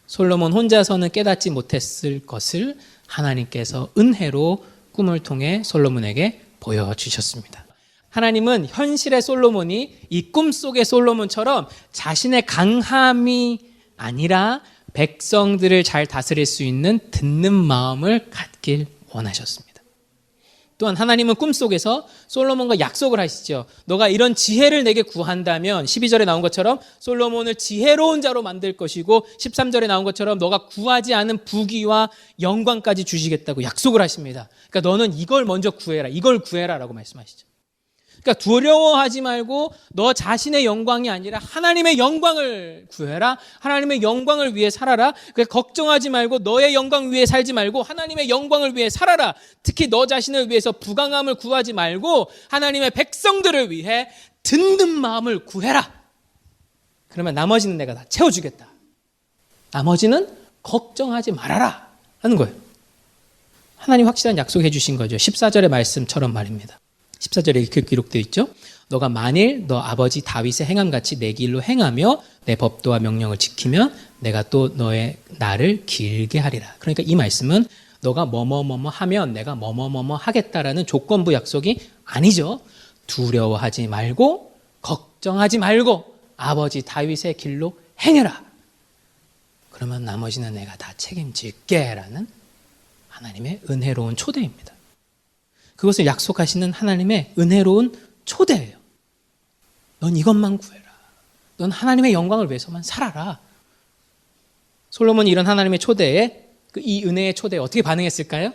솔로몬 혼자서는 깨닫지 못했을 것을 하나님께서 은혜로 꿈을 통해 솔로몬에게 보여주셨습니다. 하나님은 현실의 솔로몬이 이 꿈 속의 솔로몬처럼 자신의 강함이 아니라 백성들을 잘 다스릴 수 있는 듣는 마음을 갖길 원하셨습니다. 또한 하나님은 꿈속에서 솔로몬과 약속을 하시죠. 너가 이런 지혜를 내게 구한다면 12절에 나온 것처럼 솔로몬을 지혜로운 자로 만들 것이고 13절에 나온 것처럼 너가 구하지 않은 부귀와 영광까지 주시겠다고 약속을 하십니다. 그러니까 너는 이걸 먼저 구해라. 이걸 구해라 라고 말씀하시죠. 그러니까 두려워하지 말고 너 자신의 영광이 아니라 하나님의 영광을 구해라. 하나님의 영광을 위해 살아라. 그러니까 걱정하지 말고 너의 영광 위해 살지 말고 하나님의 영광을 위해 살아라. 특히 너 자신을 위해서 부강함을 구하지 말고 하나님의 백성들을 위해 듣는 마음을 구해라. 그러면 나머지는 내가 다 채워주겠다. 나머지는 걱정하지 말아라 하는 거예요. 하나님 확실한 약속해 주신 거죠. 14절의 말씀처럼 말입니다. 14절에 이렇게 기록되어 있죠. 너가 만일 너 아버지 다윗의 행함같이 내 길로 행하며 내 법도와 명령을 지키면 내가 또 너의 날을 길게 하리라. 그러니까 이 말씀은 너가 뭐뭐뭐뭐 하면 내가 뭐뭐뭐뭐 하겠다라는 조건부 약속이 아니죠. 두려워하지 말고 걱정하지 말고 아버지 다윗의 길로 행해라. 그러면 나머지는 내가 다 책임질게 라는 하나님의 은혜로운 초대입니다. 그것을 약속하시는 하나님의 은혜로운 초대예요. 넌 이것만 구해라. 넌 하나님의 영광을 위해서만 살아라. 솔로몬이 이런 하나님의 초대에 이 은혜의 초대에 어떻게 반응했을까요?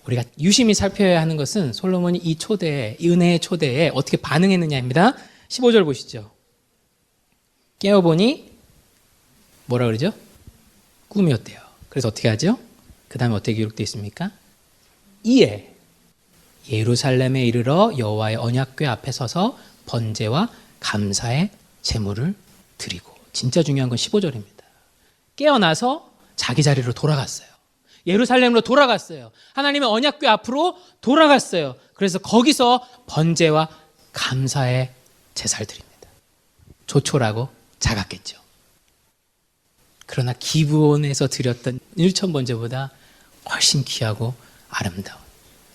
우리가 유심히 살펴야 하는 것은 솔로몬이 이 초대에, 이 은혜의 초대에 어떻게 반응했느냐입니다. 15절 보시죠. 깨어보니 뭐라 그러죠? 꿈이었대요. 그래서 어떻게 하죠? 그 다음에 어떻게 기록되어 있습니까? 이에 예루살렘에 이르러 여호와의 언약궤 앞에 서서 번제와 감사의 제물을 드리고. 진짜 중요한 건 15절입니다. 깨어나서 자기 자리로 돌아갔어요. 예루살렘으로 돌아갔어요. 하나님의 언약궤 앞으로 돌아갔어요. 그래서 거기서 번제와 감사의 제사를 드립니다. 조촐하고 작았겠죠. 그러나 기브온에서 드렸던 1,000번제보다 훨씬 귀하고 아름다운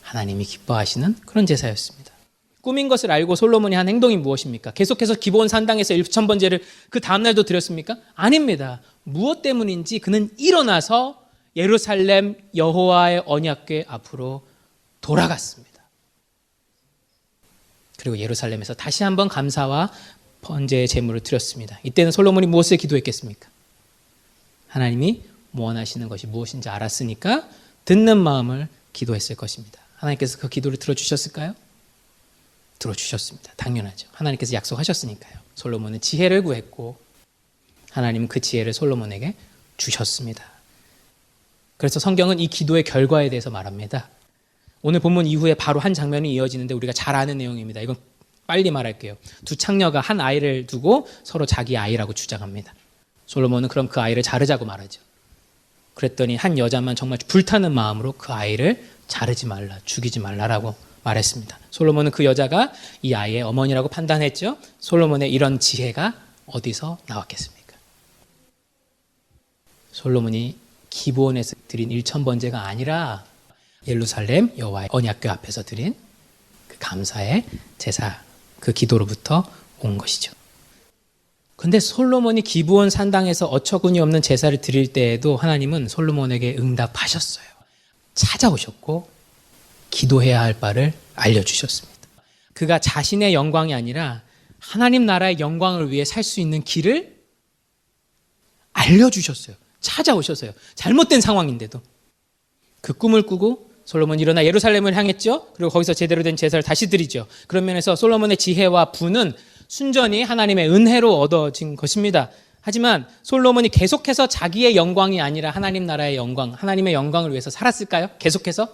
하나님이 기뻐하시는 그런 제사였습니다. 꿈인 것을 알고 솔로몬이 한 행동이 무엇입니까? 계속해서 기브온 산당에서 1,000번제를 그 다음날도 드렸습니까? 아닙니다. 무엇 때문인지 그는 일어나서 예루살렘 여호와의 언약궤 앞으로 돌아갔습니다. 그리고 예루살렘에서 다시 한번 감사와 번제의 제물을 드렸습니다. 이때는 솔로몬이 무엇을 기도했겠습니까? 하나님이 원하시는 것이 무엇인지 알았으니까 듣는 마음을 기도했을 것입니다. 하나님께서 그 기도를 들어주셨을까요? 들어주셨습니다. 당연하죠. 하나님께서 약속하셨으니까요. 솔로몬은 지혜를 구했고 하나님은 그 지혜를 솔로몬에게 주셨습니다. 그래서 성경은 이 기도의 결과에 대해서 말합니다. 오늘 본문 이후에 바로 한 장면이 이어지는데 우리가 잘 아는 내용입니다. 이건 빨리 말할게요. 두 창녀가 한 아이를 두고 서로 자기 아이라고 주장합니다. 솔로몬은 그럼 그 아이를 자르자고 말하죠. 그랬더니 한 여자만 정말 불타는 마음으로 그 아이를 자르지 말라, 죽이지 말라라고 말했습니다. 솔로몬은 그 여자가 이 아이의 어머니라고 판단했죠. 솔로몬의 이런 지혜가 어디서 나왔겠습니까? 솔로몬이 기브온에서 드린 1,000번제가 아니라 예루살렘 여호와의 언약궤 앞에서 드린 그 감사의 제사, 그 기도로부터 온 것이죠. 근데 솔로몬이 기브온 산당에서 어처구니 없는 제사를 드릴 때에도 하나님은 솔로몬에게 응답하셨어요. 찾아오셨고 기도해야 할 바를 알려주셨습니다. 그가 자신의 영광이 아니라 하나님 나라의 영광을 위해 살 수 있는 길을 알려주셨어요. 찾아오셨어요. 잘못된 상황인데도. 그 꿈을 꾸고 솔로몬이 일어나 예루살렘을 향했죠. 그리고 거기서 제대로 된 제사를 다시 드리죠. 그런 면에서 솔로몬의 지혜와 부는 순전히 하나님의 은혜로 얻어진 것입니다. 하지만 솔로몬이 계속해서 자기의 영광이 아니라 하나님 나라의 영광, 하나님의 영광을 위해서 살았을까요? 계속해서?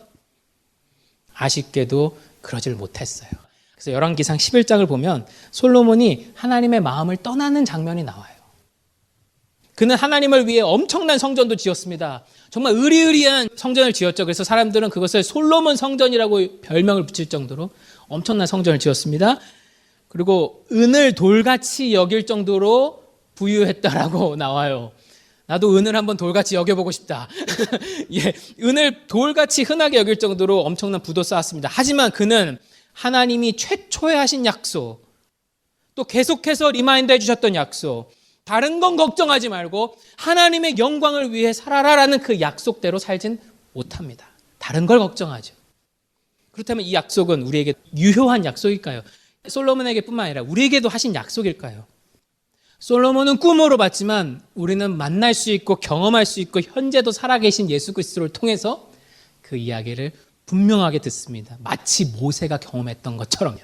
아쉽게도 그러질 못했어요. 그래서 열왕기상 11장을 보면 솔로몬이 하나님의 마음을 떠나는 장면이 나와요. 그는 하나님을 위해 엄청난 성전도 지었습니다. 정말 으리으리한 성전을 지었죠. 그래서 사람들은 그것을 솔로몬 성전이라고 별명을 붙일 정도로 엄청난 성전을 지었습니다. 그리고 은을 돌같이 여길 정도로 부유했다라고 나와요. 나도 은을 한번 돌같이 여겨보고 싶다. 예, 은을 돌같이 흔하게 여길 정도로 엄청난 부도 쌓았습니다. 하지만 그는 하나님이 최초에 하신 약속, 또 계속해서 리마인드 해주셨던 약속, 다른 건 걱정하지 말고 하나님의 영광을 위해 살아라라는 그 약속대로 살진 못합니다. 다른 걸 걱정하죠. 그렇다면 이 약속은 우리에게 유효한 약속일까요? 솔로몬에게뿐만 아니라 우리에게도 하신 약속일까요? 솔로몬은 꿈으로 봤지만 우리는 만날 수 있고 경험할 수 있고 현재도 살아계신 예수 그리스도를 통해서 그 이야기를 분명하게 듣습니다. 마치 모세가 경험했던 것처럼요.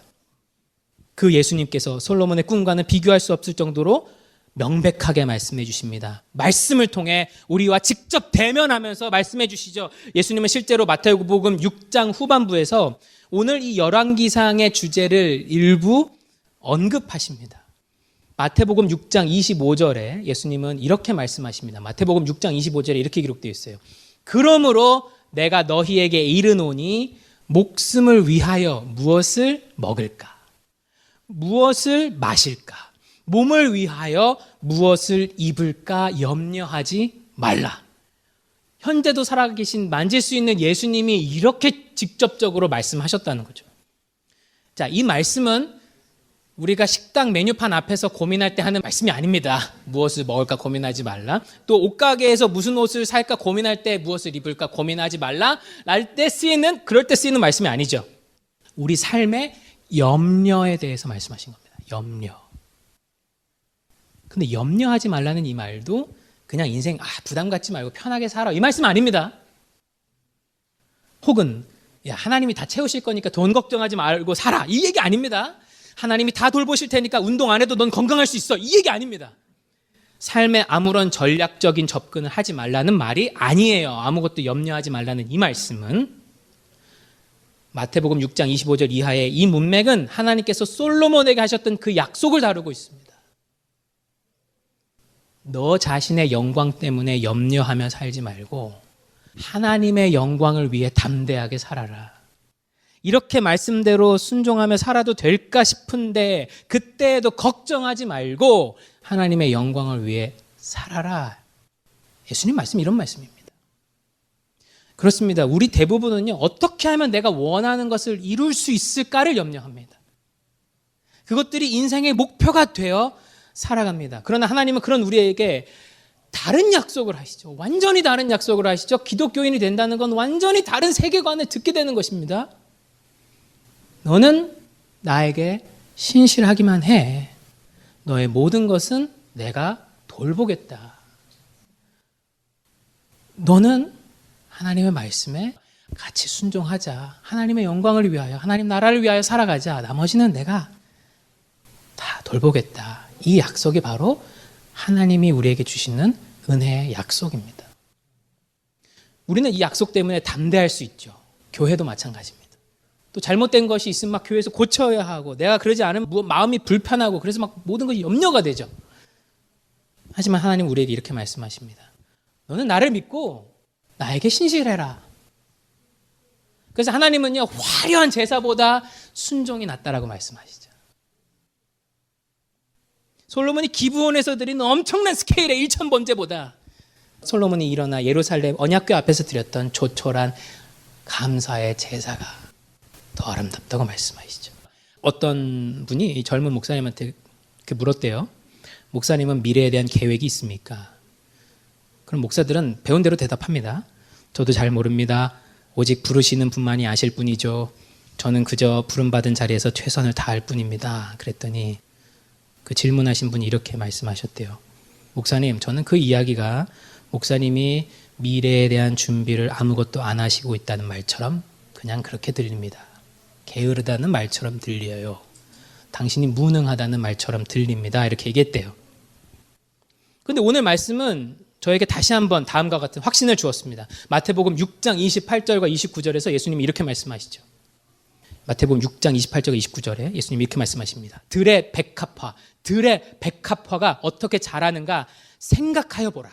그 예수님께서 솔로몬의 꿈과는 비교할 수 없을 정도로 명백하게 말씀해 주십니다. 말씀을 통해 우리와 직접 대면하면서 말씀해 주시죠. 예수님은 실제로 마태복음 6장 후반부에서 오늘 이 열왕기상의 주제를 일부 언급하십니다. 마태복음 6장 25절에 예수님은 이렇게 말씀하십니다. 마태복음 6장 25절에 이렇게 기록되어 있어요. 그러므로 내가 너희에게 이르노니 목숨을 위하여 무엇을 먹을까? 무엇을 마실까? 몸을 위하여 무엇을 입을까 염려하지 말라. 현재도 살아계신 만질 수 있는 예수님이 이렇게 직접적으로 말씀하셨다는 거죠. 자, 이 말씀은 우리가 식당 메뉴판 앞에서 고민할 때 하는 말씀이 아닙니다. 무엇을 먹을까 고민하지 말라. 또 옷가게에서 무슨 옷을 살까 고민할 때 무엇을 입을까 고민하지 말라. 그럴 때 쓰이는 말씀이 아니죠. 우리 삶의 염려에 대해서 말씀하신 겁니다. 염려. 근데 염려하지 말라는 이 말도 그냥 인생 부담 갖지 말고 편하게 살아 이 말씀 아닙니다. 혹은 하나님이 다 채우실 거니까 돈 걱정하지 말고 살아 이 얘기 아닙니다. 하나님이 다 돌보실 테니까 운동 안 해도 넌 건강할 수 있어 이 얘기 아닙니다. 삶에 아무런 전략적인 접근을 하지 말라는 말이 아니에요. 아무것도 염려하지 말라는 이 말씀은 마태복음 6장 25절 이하의 이 문맥은 하나님께서 솔로몬에게 하셨던 그 약속을 다루고 있습니다. 너 자신의 영광 때문에 염려하며 살지 말고 하나님의 영광을 위해 담대하게 살아라. 이렇게 말씀대로 순종하며 살아도 될까 싶은데 그때에도 걱정하지 말고 하나님의 영광을 위해 살아라. 예수님 말씀 이런 말씀입니다. 그렇습니다. 우리 대부분은요, 어떻게 하면 내가 원하는 것을 이룰 수 있을까를 염려합니다. 그것들이 인생의 목표가 되어 살아갑니다. 그러나 하나님은 그런 우리에게 다른 약속을 하시죠. 완전히 다른 약속을 하시죠. 기독교인이 된다는 건 완전히 다른 세계관을 듣게 되는 것입니다. 너는 나에게 신실하기만 해. 너의 모든 것은 내가 돌보겠다. 너는 하나님의 말씀에 같이 순종하자. 하나님의 영광을 위하여, 하나님 나라를 위하여 살아가자. 나머지는 내가 다 돌보겠다. 이 약속이 바로 하나님이 우리에게 주시는 은혜의 약속입니다. 우리는 이 약속 때문에 담대할 수 있죠. 교회도 마찬가지입니다. 또 잘못된 것이 있으면 막 교회에서 고쳐야 하고 내가 그러지 않으면 마음이 불편하고 그래서 막 모든 것이 염려가 되죠. 하지만 하나님 우리에게 이렇게 말씀하십니다. 너는 나를 믿고 나에게 신실해라. 그래서 하나님은요, 화려한 제사보다 순종이 낫다라고 말씀하시죠. 솔로몬이 기브온에서 드린 엄청난 스케일의 1000번제보다 솔로몬이 일어나 예루살렘 언약궤 앞에서 드렸던 조촐한 감사의 제사가 더 아름답다고 말씀하시죠. 어떤 분이 젊은 목사님한테 물었대요. 목사님은 미래에 대한 계획이 있습니까? 그럼 목사들은 배운 대로 대답합니다. 저도 잘 모릅니다. 오직 부르시는 분만이 아실 뿐이죠. 저는 그저 부름받은 자리에서 최선을 다할 뿐입니다. 그랬더니 그 질문하신 분이 이렇게 말씀하셨대요. 목사님, 저는 그 이야기가 목사님이 미래에 대한 준비를 아무것도 안 하시고 있다는 말처럼 그냥 그렇게 들립니다. 게으르다는 말처럼 들려요. 당신이 무능하다는 말처럼 들립니다. 이렇게 얘기했대요. 그런데 오늘 말씀은 저에게 다시 한번 다음과 같은 확신을 주었습니다. 마태복음 6장 28절과 29절에서 예수님이 이렇게 말씀하시죠. 마태복음 6장 28절과 29절에 예수님이 이렇게 말씀하십니다. 들의 백합화가 어떻게 자라는가 생각하여 보라.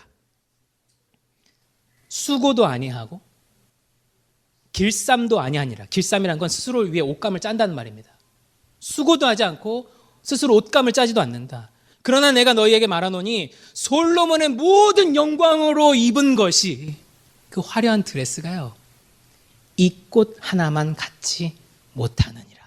수고도 아니하고 길쌈도 아니하니라. 길쌈이란 건 스스로를 위해 옷감을 짠다는 말입니다. 수고도 하지 않고 스스로 옷감을 짜지도 않는다. 그러나 내가 너희에게 말하노니 솔로몬의 모든 영광으로 입은 것이 그 화려한 드레스가요, 이 꽃 하나만 갖지 못하느니라.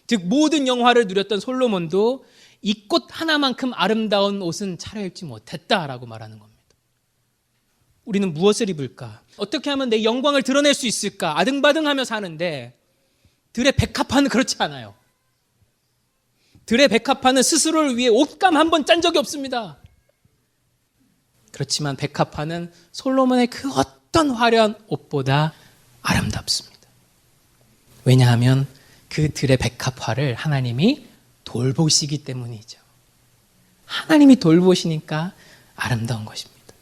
즉 모든 영화를 누렸던 솔로몬도 이 꽃 하나만큼 아름다운 옷은 차려입지 못했다라고 말하는 겁니다. 우리는 무엇을 입을까? 어떻게 하면 내 영광을 드러낼 수 있을까? 아등바등하며 사는데 들의 백합화는 그렇지 않아요. 들의 백합화는 스스로를 위해 옷감 한 번 짠 적이 없습니다. 그렇지만 백합화는 솔로몬의 그 어떤 화려한 옷보다 아름답습니다. 왜냐하면 그 들의 백합화를 하나님이 돌보시기 때문이죠. 하나님이 돌보시니까 아름다운 것입니다.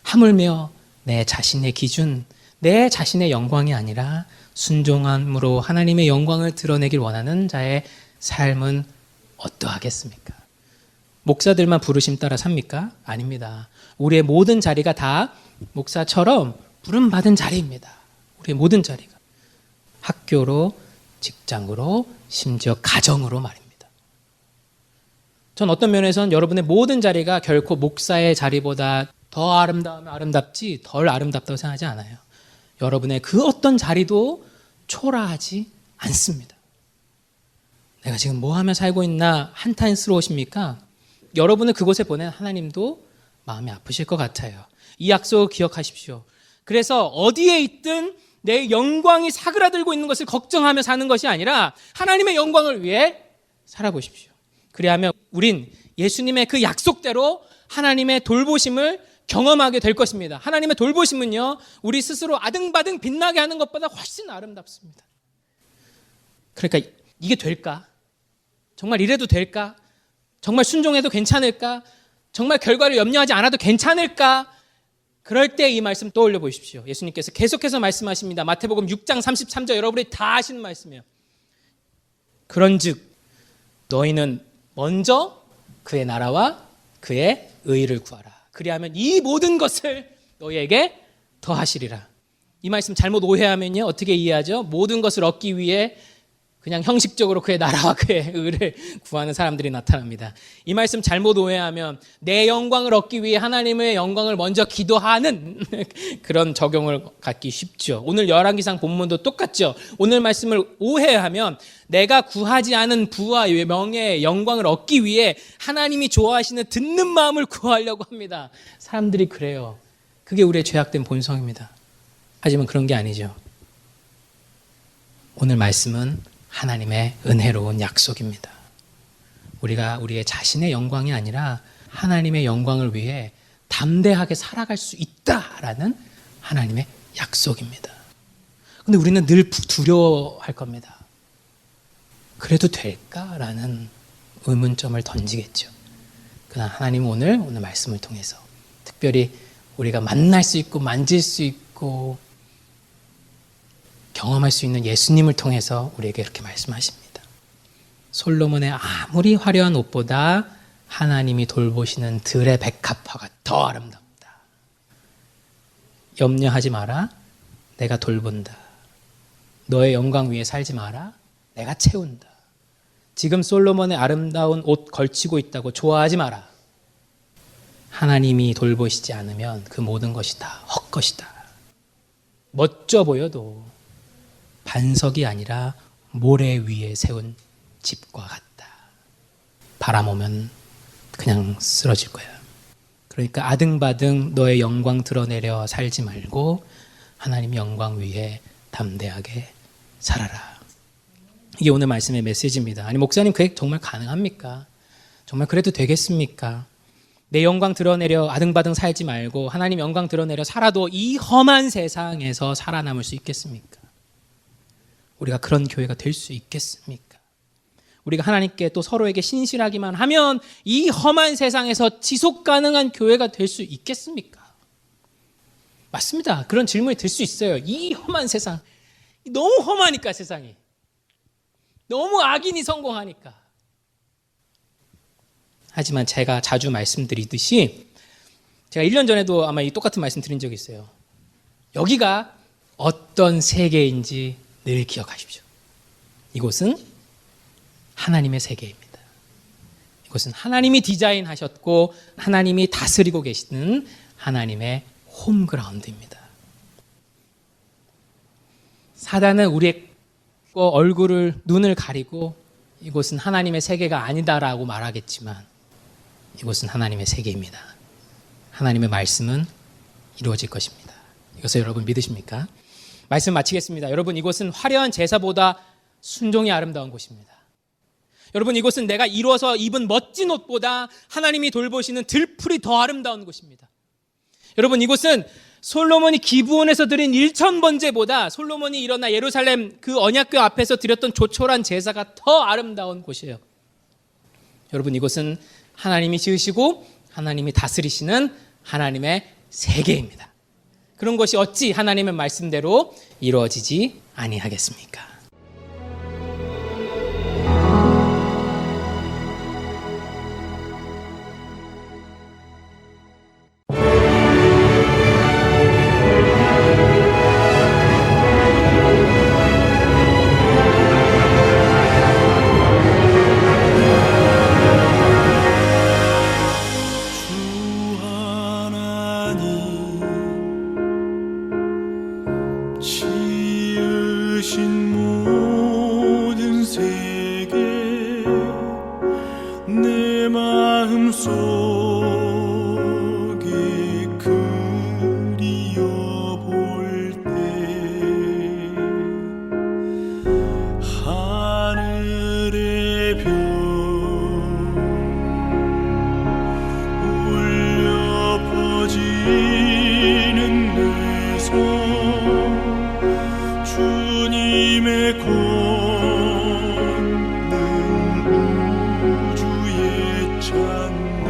하물며 내 자신의 기준, 내 자신의 영광이 아니라 순종함으로 하나님의 영광을 드러내길 원하는 자의 삶은 어떠하겠습니까? 목사들만 부르심 따라 삽니까? 아닙니다. 우리의 모든 자리가 다 목사처럼 부름받은 자리입니다. 우리의 모든 자리가. 학교로, 직장으로, 심지어 가정으로 말입니다. 전 어떤 면에서는 여러분의 모든 자리가 결코 목사의 자리보다 더 아름다우면 아름답지 덜 아름답다고 생각하지 않아요. 여러분의 그 어떤 자리도 초라하지 않습니다. 내가 지금 뭐 하며 살고 있나 한탄스러우십니까? 여러분을 그곳에 보낸 하나님도 마음이 아프실 것 같아요. 이 약속을 기억하십시오. 그래서 어디에 있든 내 영광이 사그라들고 있는 것을 걱정하며 사는 것이 아니라 하나님의 영광을 위해 살아보십시오. 그리하면 우린 예수님의 그 약속대로 하나님의 돌보심을 경험하게 될 것입니다. 하나님의 돌보심은요, 우리 스스로 아등바등 빛나게 하는 것보다 훨씬 아름답습니다. 그러니까 이게 될까? 정말 이래도 될까? 정말 순종해도 괜찮을까? 정말 결과를 염려하지 않아도 괜찮을까? 그럴 때 이 말씀 떠올려 보십시오. 예수님께서 계속해서 말씀하십니다. 마태복음 6장 33절, 여러분이 다 아시는 말씀이에요. 그런즉 너희는 먼저 그의 나라와 그의 의를 구하라. 그리하면 이 모든 것을 너희에게 더하시리라. 이 말씀 잘못 오해하면요, 어떻게 이해하죠? 모든 것을 얻기 위해 그냥 형식적으로 그의 나라와 그의 의를 구하는 사람들이 나타납니다. 이 말씀 잘못 오해하면 내 영광을 얻기 위해 하나님의 영광을 먼저 기도하는 그런 적용을 갖기 쉽죠. 오늘 열왕기상 본문도 똑같죠. 오늘 말씀을 오해하면 내가 구하지 않은 부와 명예의 영광을 얻기 위해 하나님이 좋아하시는 듣는 마음을 구하려고 합니다. 사람들이 그래요. 그게 우리의 죄악된 본성입니다. 하지만 그런 게 아니죠. 오늘 말씀은 하나님의 은혜로운 약속입니다. 우리가 우리의 자신의 영광이 아니라 하나님의 영광을 위해 담대하게 살아갈 수 있다라는 하나님의 약속입니다. 근데 우리는 늘 두려워할 겁니다. 그래도 될까라는 의문점을 던지겠죠. 그러나 하나님은 오늘 말씀을 통해서 특별히 우리가 만날 수 있고 만질 수 있고 경험할 수 있는 예수님을 통해서 우리에게 이렇게 말씀하십니다. 솔로몬의 아무리 화려한 옷보다 하나님이 돌보시는 들의 백합화가 더 아름답다. 염려하지 마라. 내가 돌본다. 너의 영광 위에 살지 마라. 내가 채운다. 지금 솔로몬의 아름다운 옷 걸치고 있다고 좋아하지 마라. 하나님이 돌보시지 않으면 그 모든 것이 다 헛것이다. 멋져 보여도 반석이 아니라 모래 위에 세운 집과 같다. 바람 오면 그냥 쓰러질 거야. 그러니까 아등바등 너의 영광 드러내려 살지 말고 하나님 영광 위에 담대하게 살아라. 이게 오늘 말씀의 메시지입니다. 아니 목사님 그게 정말 가능합니까? 정말 그래도 되겠습니까? 내 영광 드러내려 아등바등 살지 말고 하나님 영광 드러내려 살아도 이 험한 세상에서 살아남을 수 있겠습니까? 우리가 그런 교회가 될 수 있겠습니까? 우리가 하나님께 또 서로에게 신실하기만 하면 이 험한 세상에서 지속 가능한 교회가 될 수 있겠습니까? 맞습니다. 그런 질문이 들 수 있어요. 이 험한 세상, 너무 험하니까 세상이. 너무 악인이 성공하니까. 하지만 제가 자주 말씀드리듯이 제가 1년 전에도 아마 이 똑같은 말씀 드린 적이 있어요. 여기가 어떤 세계인지 늘 기억하십시오. 이곳은 하나님의 세계입니다. 이것은 하나님이 디자인하셨고 하나님이 다스리고 계시는 하나님의 홈그라운드입니다. 사단은 우리의 얼굴을, 눈을 가리고 이곳은 하나님의 세계가 아니다라고 말하겠지만 이곳은 하나님의 세계입니다. 하나님의 말씀은 이루어질 것입니다. 이것을 여러분 믿으십니까? 말씀 마치겠습니다. 여러분, 이곳은 화려한 제사보다 순종이 아름다운 곳입니다. 여러분, 이곳은 내가 이루어서 입은 멋진 옷보다 하나님이 돌보시는 들풀이 더 아름다운 곳입니다. 여러분, 이곳은 솔로몬이 기브온에서 드린 1000번제보다 솔로몬이 일어나 예루살렘 그 언약궤 앞에서 드렸던 조촐한 제사가 더 아름다운 곳이에요. 여러분, 이곳은 하나님이 지으시고 하나님이 다스리시는 하나님의 세계입니다. 그런 것이 어찌 하나님의 말씀대로 이루어지지 아니하겠습니까? 지으신 모든 세계 내 마음 속에 그리워볼 때 하늘의 별 울려 퍼지는 내 손 주님의 권능 우주에 찬네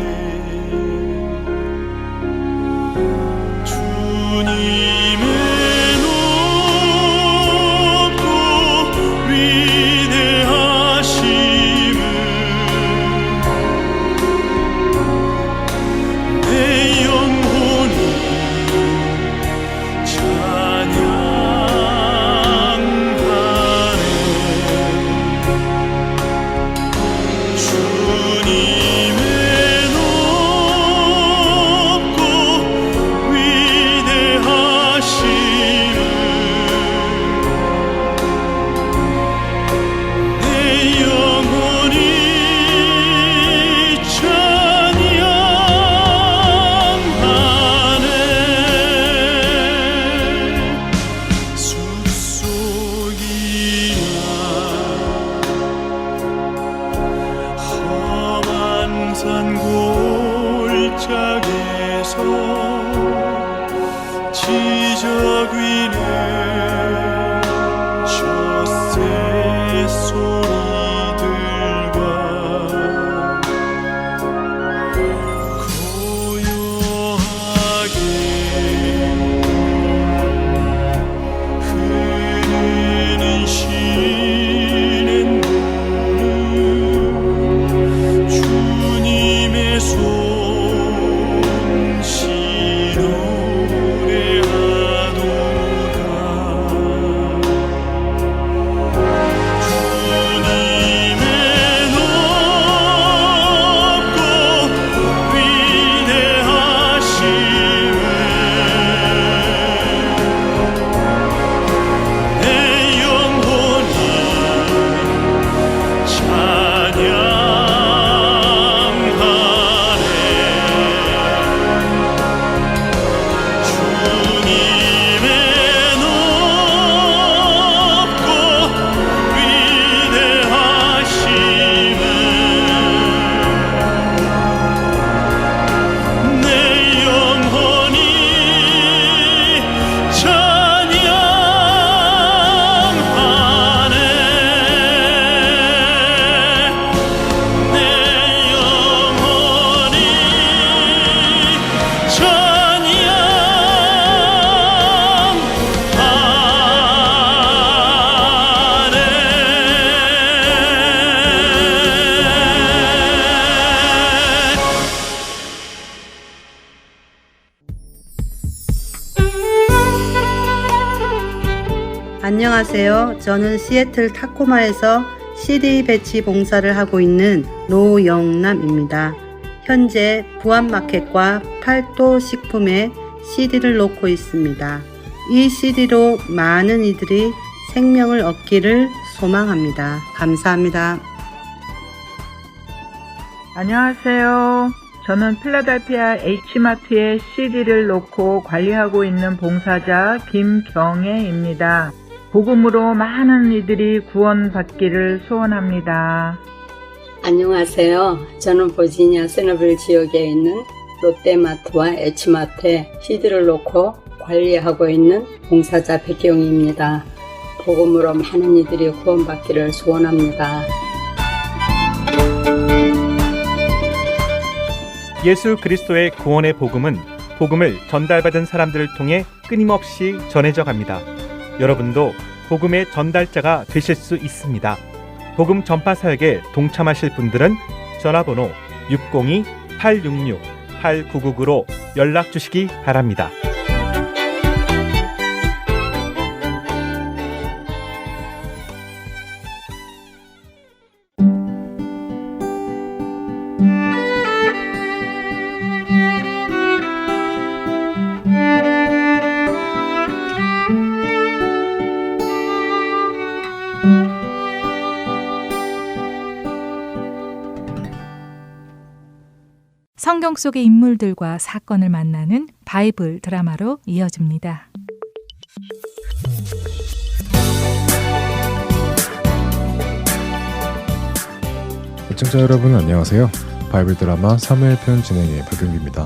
주님의 높고 위대하심을 내 영혼이 산 골짜기에서 지적 위는 젖새 소리들과 고요하게 흐르는 시는 주님의 손시 노래하도다 주님의 높고 위대하심을 내 영혼이 찬양하네 주님의 높고 위대하심을 내 영혼이 찬양하네 내 영혼이 안녕하세요. 저는 시애틀 타코마에서 CD 배치 봉사를 하고 있는 노영남입니다. 현재 부안마켓과 팔도 식품에 CD를 놓고 있습니다. 이 CD로 많은 이들이 생명을 얻기를 소망합니다. 감사합니다. 안녕하세요. 저는 필라델피아 H마트에 CD를 놓고 관리하고 있는 봉사자 김경애입니다. 복음으로 많은 이들이 구원받기를 소원합니다. 안녕하세요. 저는 버지니아 세너빌 지역에 있는 롯데마트와 H마트에 CD를 놓고 관리하고 있는 봉사자 백경입니다. 복음으로 많은 이들이 구원받기를 소원합니다. 예수 그리스도의 구원의 복음은 복음을 전달받은 사람들을 통해 끊임없이 전해져 갑니다. 여러분도 복음의 전달자가 되실 수 있습니다. 복음 전파 사역에 동참하실 분들은 전화번호 602-866-8999로 연락 주시기 바랍니다. 성경 속의 인물들과 사건을 만나는 바이블 드라마로 이어집니다. 시청자 여러분 안녕하세요. 바이블 드라마 사무엘 편 진행의 박용규입니다.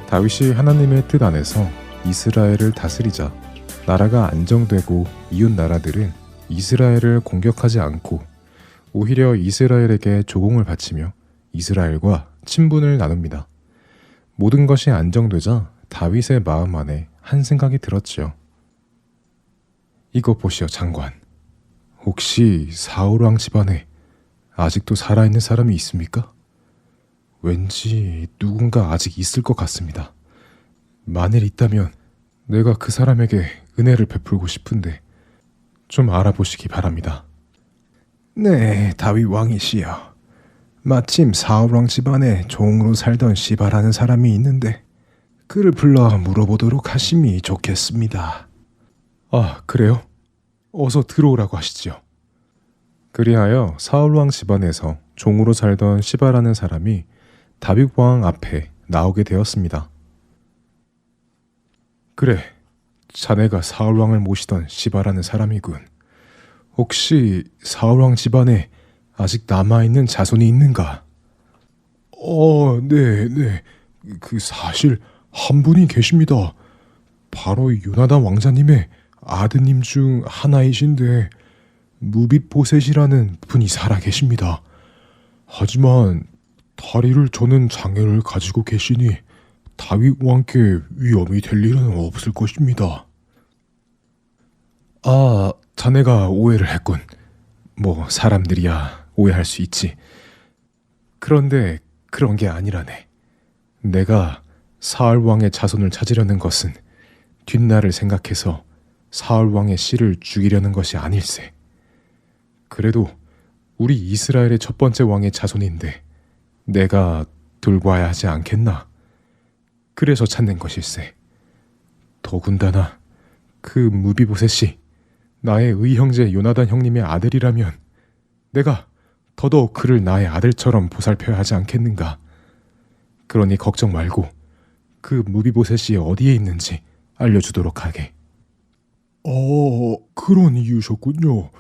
다윗이 하나님의 뜻 안에서 이스라엘을 다스리자 나라가 안정되고 이웃 나라들은 이스라엘을 공격하지 않고 오히려 이스라엘에게 조공을 바치며 이스라엘과 친분을 나눕니다. 모든 것이 안정되자 다윗의 마음 안에 한 생각이 들었지요. 이것 보시오 장관. 혹시 사울왕 집안에 아직도 살아있는 사람이 있습니까? 왠지 누군가 아직 있을 것 같습니다. 만일 있다면 내가 그 사람에게 은혜를 베풀고 싶은데 좀 알아보시기 바랍니다. 네, 다윗 왕이시여. 마침 사울왕 집안에 종으로 살던 시바라는 사람이 있는데 그를 불러 물어보도록 하심이 좋겠습니다. 아, 그래요? 어서 들어오라고 하시지요. 그리하여 사울왕 집안에서 종으로 살던 시바라는 사람이 다윗왕 앞에 나오게 되었습니다. 그래, 자네가 사울왕을 모시던 시바라는 사람이군. 혹시 사울왕 집안에 아직 남아있는 자손이 있는가? 네. 사실 한 분이 계십니다. 바로 요나단 왕자님의 아드님 중 하나이신데 무비보셋이라는 분이 살아 계십니다. 하지만 다리를 저는 장애를 가지고 계시니 다윗 왕께 위험이 될 일은 없을 것입니다. 아, 자네가 오해를 했군. 뭐 사람들이야 오해할 수 있지. 그런데 그런 게 아니라네. 내가 사울왕의 자손을 찾으려는 것은 뒷날을 생각해서 사울왕의 씨를 죽이려는 것이 아닐세. 그래도 우리 이스라엘의 첫 번째 왕의 자손인데 내가 돌봐야 하지 않겠나? 그래서 찾는 것일세. 더군다나 그 무비보셋이 나의 의형제 요나단 형님의 아들이라면 내가 더더욱 그를 나의 아들처럼 보살펴야 하지 않겠는가? 그러니 걱정 말고 그 무비보셋이 어디에 있는지 알려주도록 하게. 그런 이유셨군요.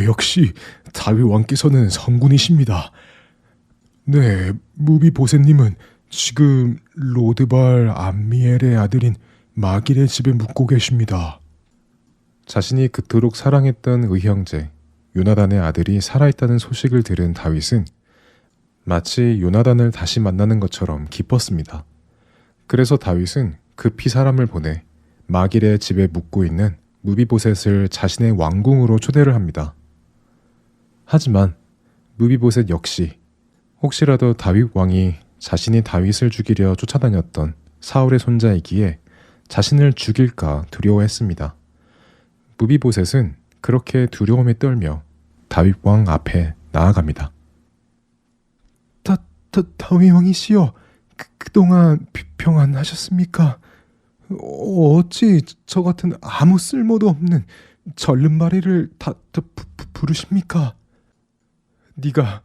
역시 다윗 왕께서는 성군이십니다. 네, 무비보셋님은 지금 로드발 암미엘의 아들인 마길의 집에 묵고 계십니다. 자신이 그토록 사랑했던 의형제 요나단의 아들이 살아있다는 소식을 들은 다윗은 마치 요나단을 다시 만나는 것처럼 기뻤습니다. 그래서 다윗은 급히 사람을 보내 마길의 집에 묵고 있는 무비보셋을 자신의 왕궁으로 초대를 합니다. 하지만 무비보셋 역시 혹시라도 다윗 왕이 자신이 다윗을 죽이려 쫓아다녔던 사울의 손자이기에 자신을 죽일까 두려워했습니다. 무비보셋은 그렇게 두려움에 떨며 다윗 왕 앞에 나아갑니다. 다윗 왕이시여, 그동안 평안하셨습니까? 어찌 저 같은 아무 쓸모도 없는 절름발이를 부르십니까? 네가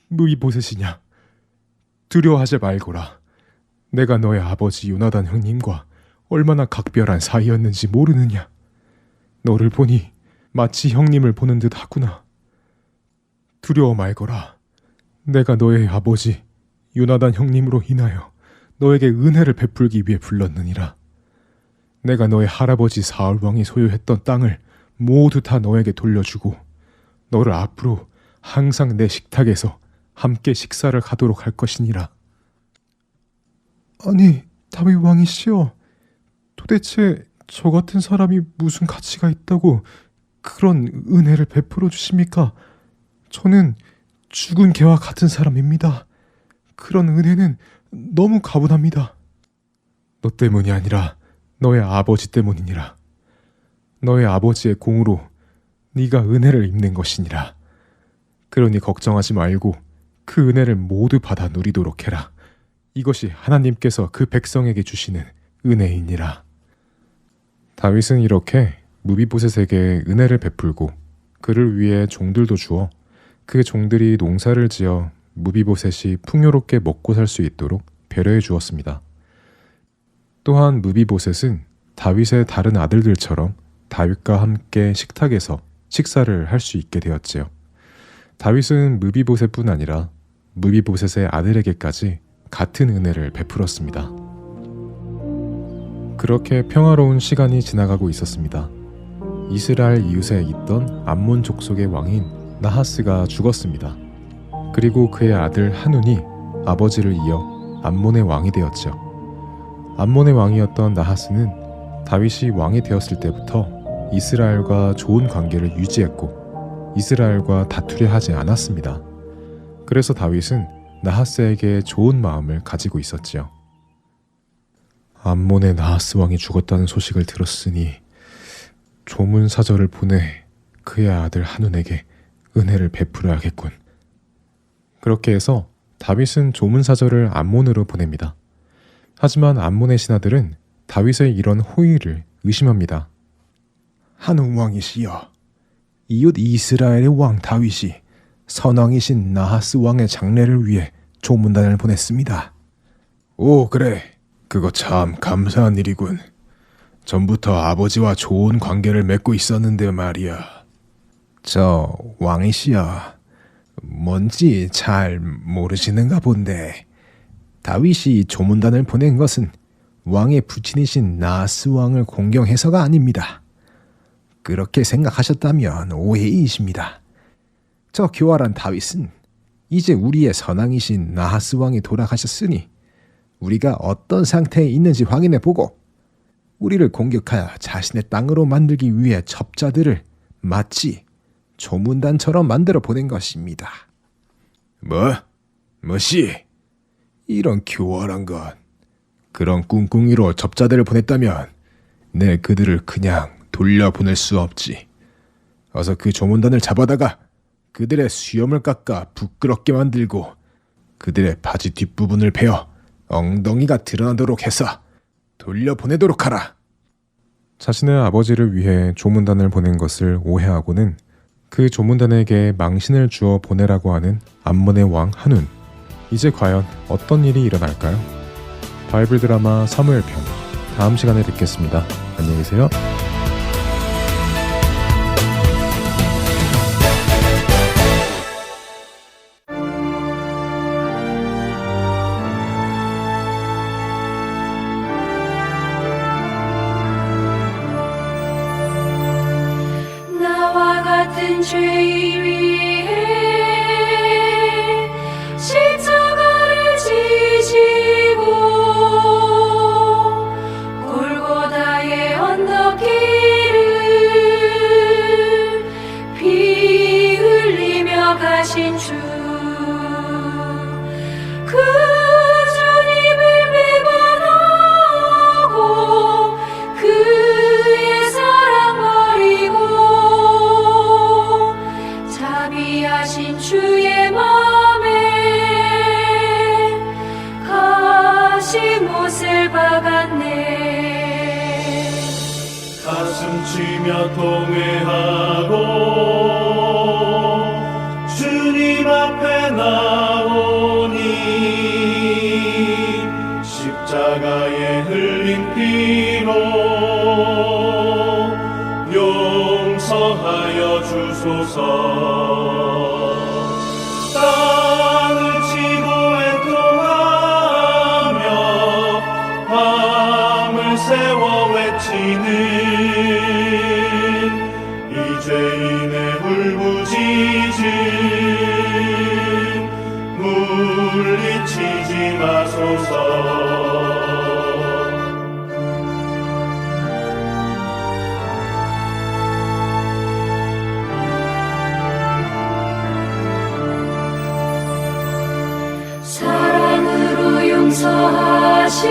무이보셋이냐? 두려워하지 말거라. 내가 너의 아버지 요나단 형님과 얼마나 각별한 사이였는지 모르느냐? 너를 보니 마치 형님을 보는 듯 하구나. 두려워 말거라. 내가 너의 아버지 요나단 형님으로 인하여 너에게 은혜를 베풀기 위해 불렀느니라. 내가 너의 할아버지 사울 왕이 소유했던 땅을 모두 다 너에게 돌려주고 너를 앞으로 항상 내 식탁에서 함께 식사를 하도록 할 것이니라. 아니, 다윗 왕이시여, 도대체 저 같은 사람이 무슨 가치가 있다고 그런 은혜를 베풀어 주십니까? 저는 죽은 개와 같은 사람입니다. 그런 은혜는 너무 가분합니다. 너 때문이 아니라 너의 아버지 때문이니라. 너의 아버지의 공으로 네가 은혜를 입는 것이니라. 그러니 걱정하지 말고 그 은혜를 모두 받아 누리도록 해라. 이것이 하나님께서 그 백성에게 주시는 은혜이니라. 다윗은 이렇게 무비보셋에게 은혜를 베풀고 그를 위해 종들도 주어 그 종들이 농사를 지어 무비보셋이 풍요롭게 먹고 살 수 있도록 배려해 주었습니다. 또한 무비보셋은 다윗의 다른 아들들처럼 다윗과 함께 식탁에서 식사를 할 수 있게 되었지요. 다윗은 무비보셋뿐 아니라 무비보셋의 아들에게까지 같은 은혜를 베풀었습니다. 그렇게 평화로운 시간이 지나가고 있었습니다. 이스라엘 이웃에 있던 암몬 족속의 왕인 나하스가 죽었습니다. 그리고 그의 아들 한운이 아버지를 이어 암몬의 왕이 되었죠. 암몬의 왕이었던 나하스는 다윗이 왕이 되었을 때부터 이스라엘과 좋은 관계를 유지했고 이스라엘과 다투려 하지 않았습니다. 그래서 다윗은 나하스에게 좋은 마음을 가지고 있었지요. 암몬의 나하스 왕이 죽었다는 소식을 들었으니 조문사절을 보내 그의 아들 한운에게 은혜를 베풀어야겠군. 그렇게 해서 다윗은 조문사절을 암몬으로 보냅니다. 하지만 암몬의 신하들은 다윗의 이런 호의를 의심합니다. 한운 왕이시여, 이웃 이스라엘의 왕 다윗이 선왕이신 나하스 왕의 장례를 위해 조문단을 보냈습니다. 오, 그래. 그거 참 감사한 일이군. 전부터 아버지와 좋은 관계를 맺고 있었는데 말이야. 저 왕이시여, 뭔지 잘 모르시는가 본데 다윗이 조문단을 보낸 것은 왕의 부친이신 나하스 왕을 공경해서가 아닙니다. 그렇게 생각하셨다면 오해이십니다. 저 교활한 다윗은 이제 우리의 선왕이신 나하스 왕이 돌아가셨으니 우리가 어떤 상태에 있는지 확인해보고 우리를 공격하여 자신의 땅으로 만들기 위해 첩자들을 마치 조문단처럼 만들어 보낸 것입니다. 뭐시? 이런 교활한 것. 그런 꿍꿍이로 첩자들을 보냈다면 내 그들을 그냥 돌려보낼 수 없지. 어서 그 조문단을 잡아다가 그들의 수염을 깎아 부끄럽게 만들고 그들의 바지 뒷부분을 베어 엉덩이가 드러나도록 해서 돌려보내도록 하라. 자신의 아버지를 위해 조문단을 보낸 것을 오해하고는 그 조문단에게 망신을 주어 보내라고 하는 암몬의 왕 한운. 이제 과연 어떤 일이 일어날까요? 바이블 드라마 사무엘 편 다음 시간에 뵙겠습니다. 안녕히 계세요. 나와 같은 죄인 위해 십자가를 지시고 골고다의 언덕길을 피 흘리며 가신 주 그 주님을 배반하고 그의 사랑 버리고 살아갔네. 가슴 치며 통회하고 주님 앞에 나오니 십자가에 흘린 피로 용서하여 주소서. 땅을 치고 애통하며 밤을 새워 외치는 이 죄인의 울부짖음 물리치지 마소서. 사랑으로 용서하신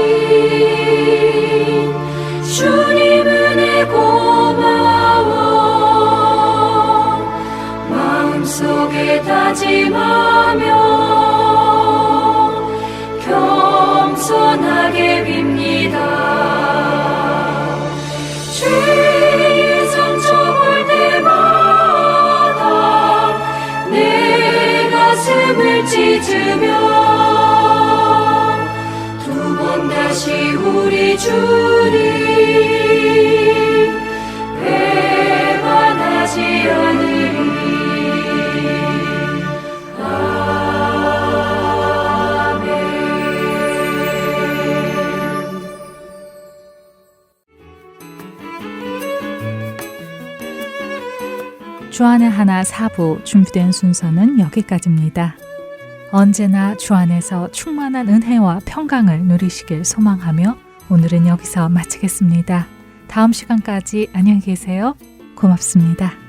주님 은혜 고마워. 마음속에 다짐하며 겸손하게 빕니다. 죄의 상처볼 때마다 내 가슴을 찢으며 다시 우리 주님 배반하지 않으리. 아멘. 주안의 하나 4부 준비된 순서는 여기까지입니다. 언제나 주 안에서 충만한 은혜와 평강을 누리시길 소망하며 오늘은 여기서 마치겠습니다. 다음 시간까지 안녕히 계세요. 고맙습니다.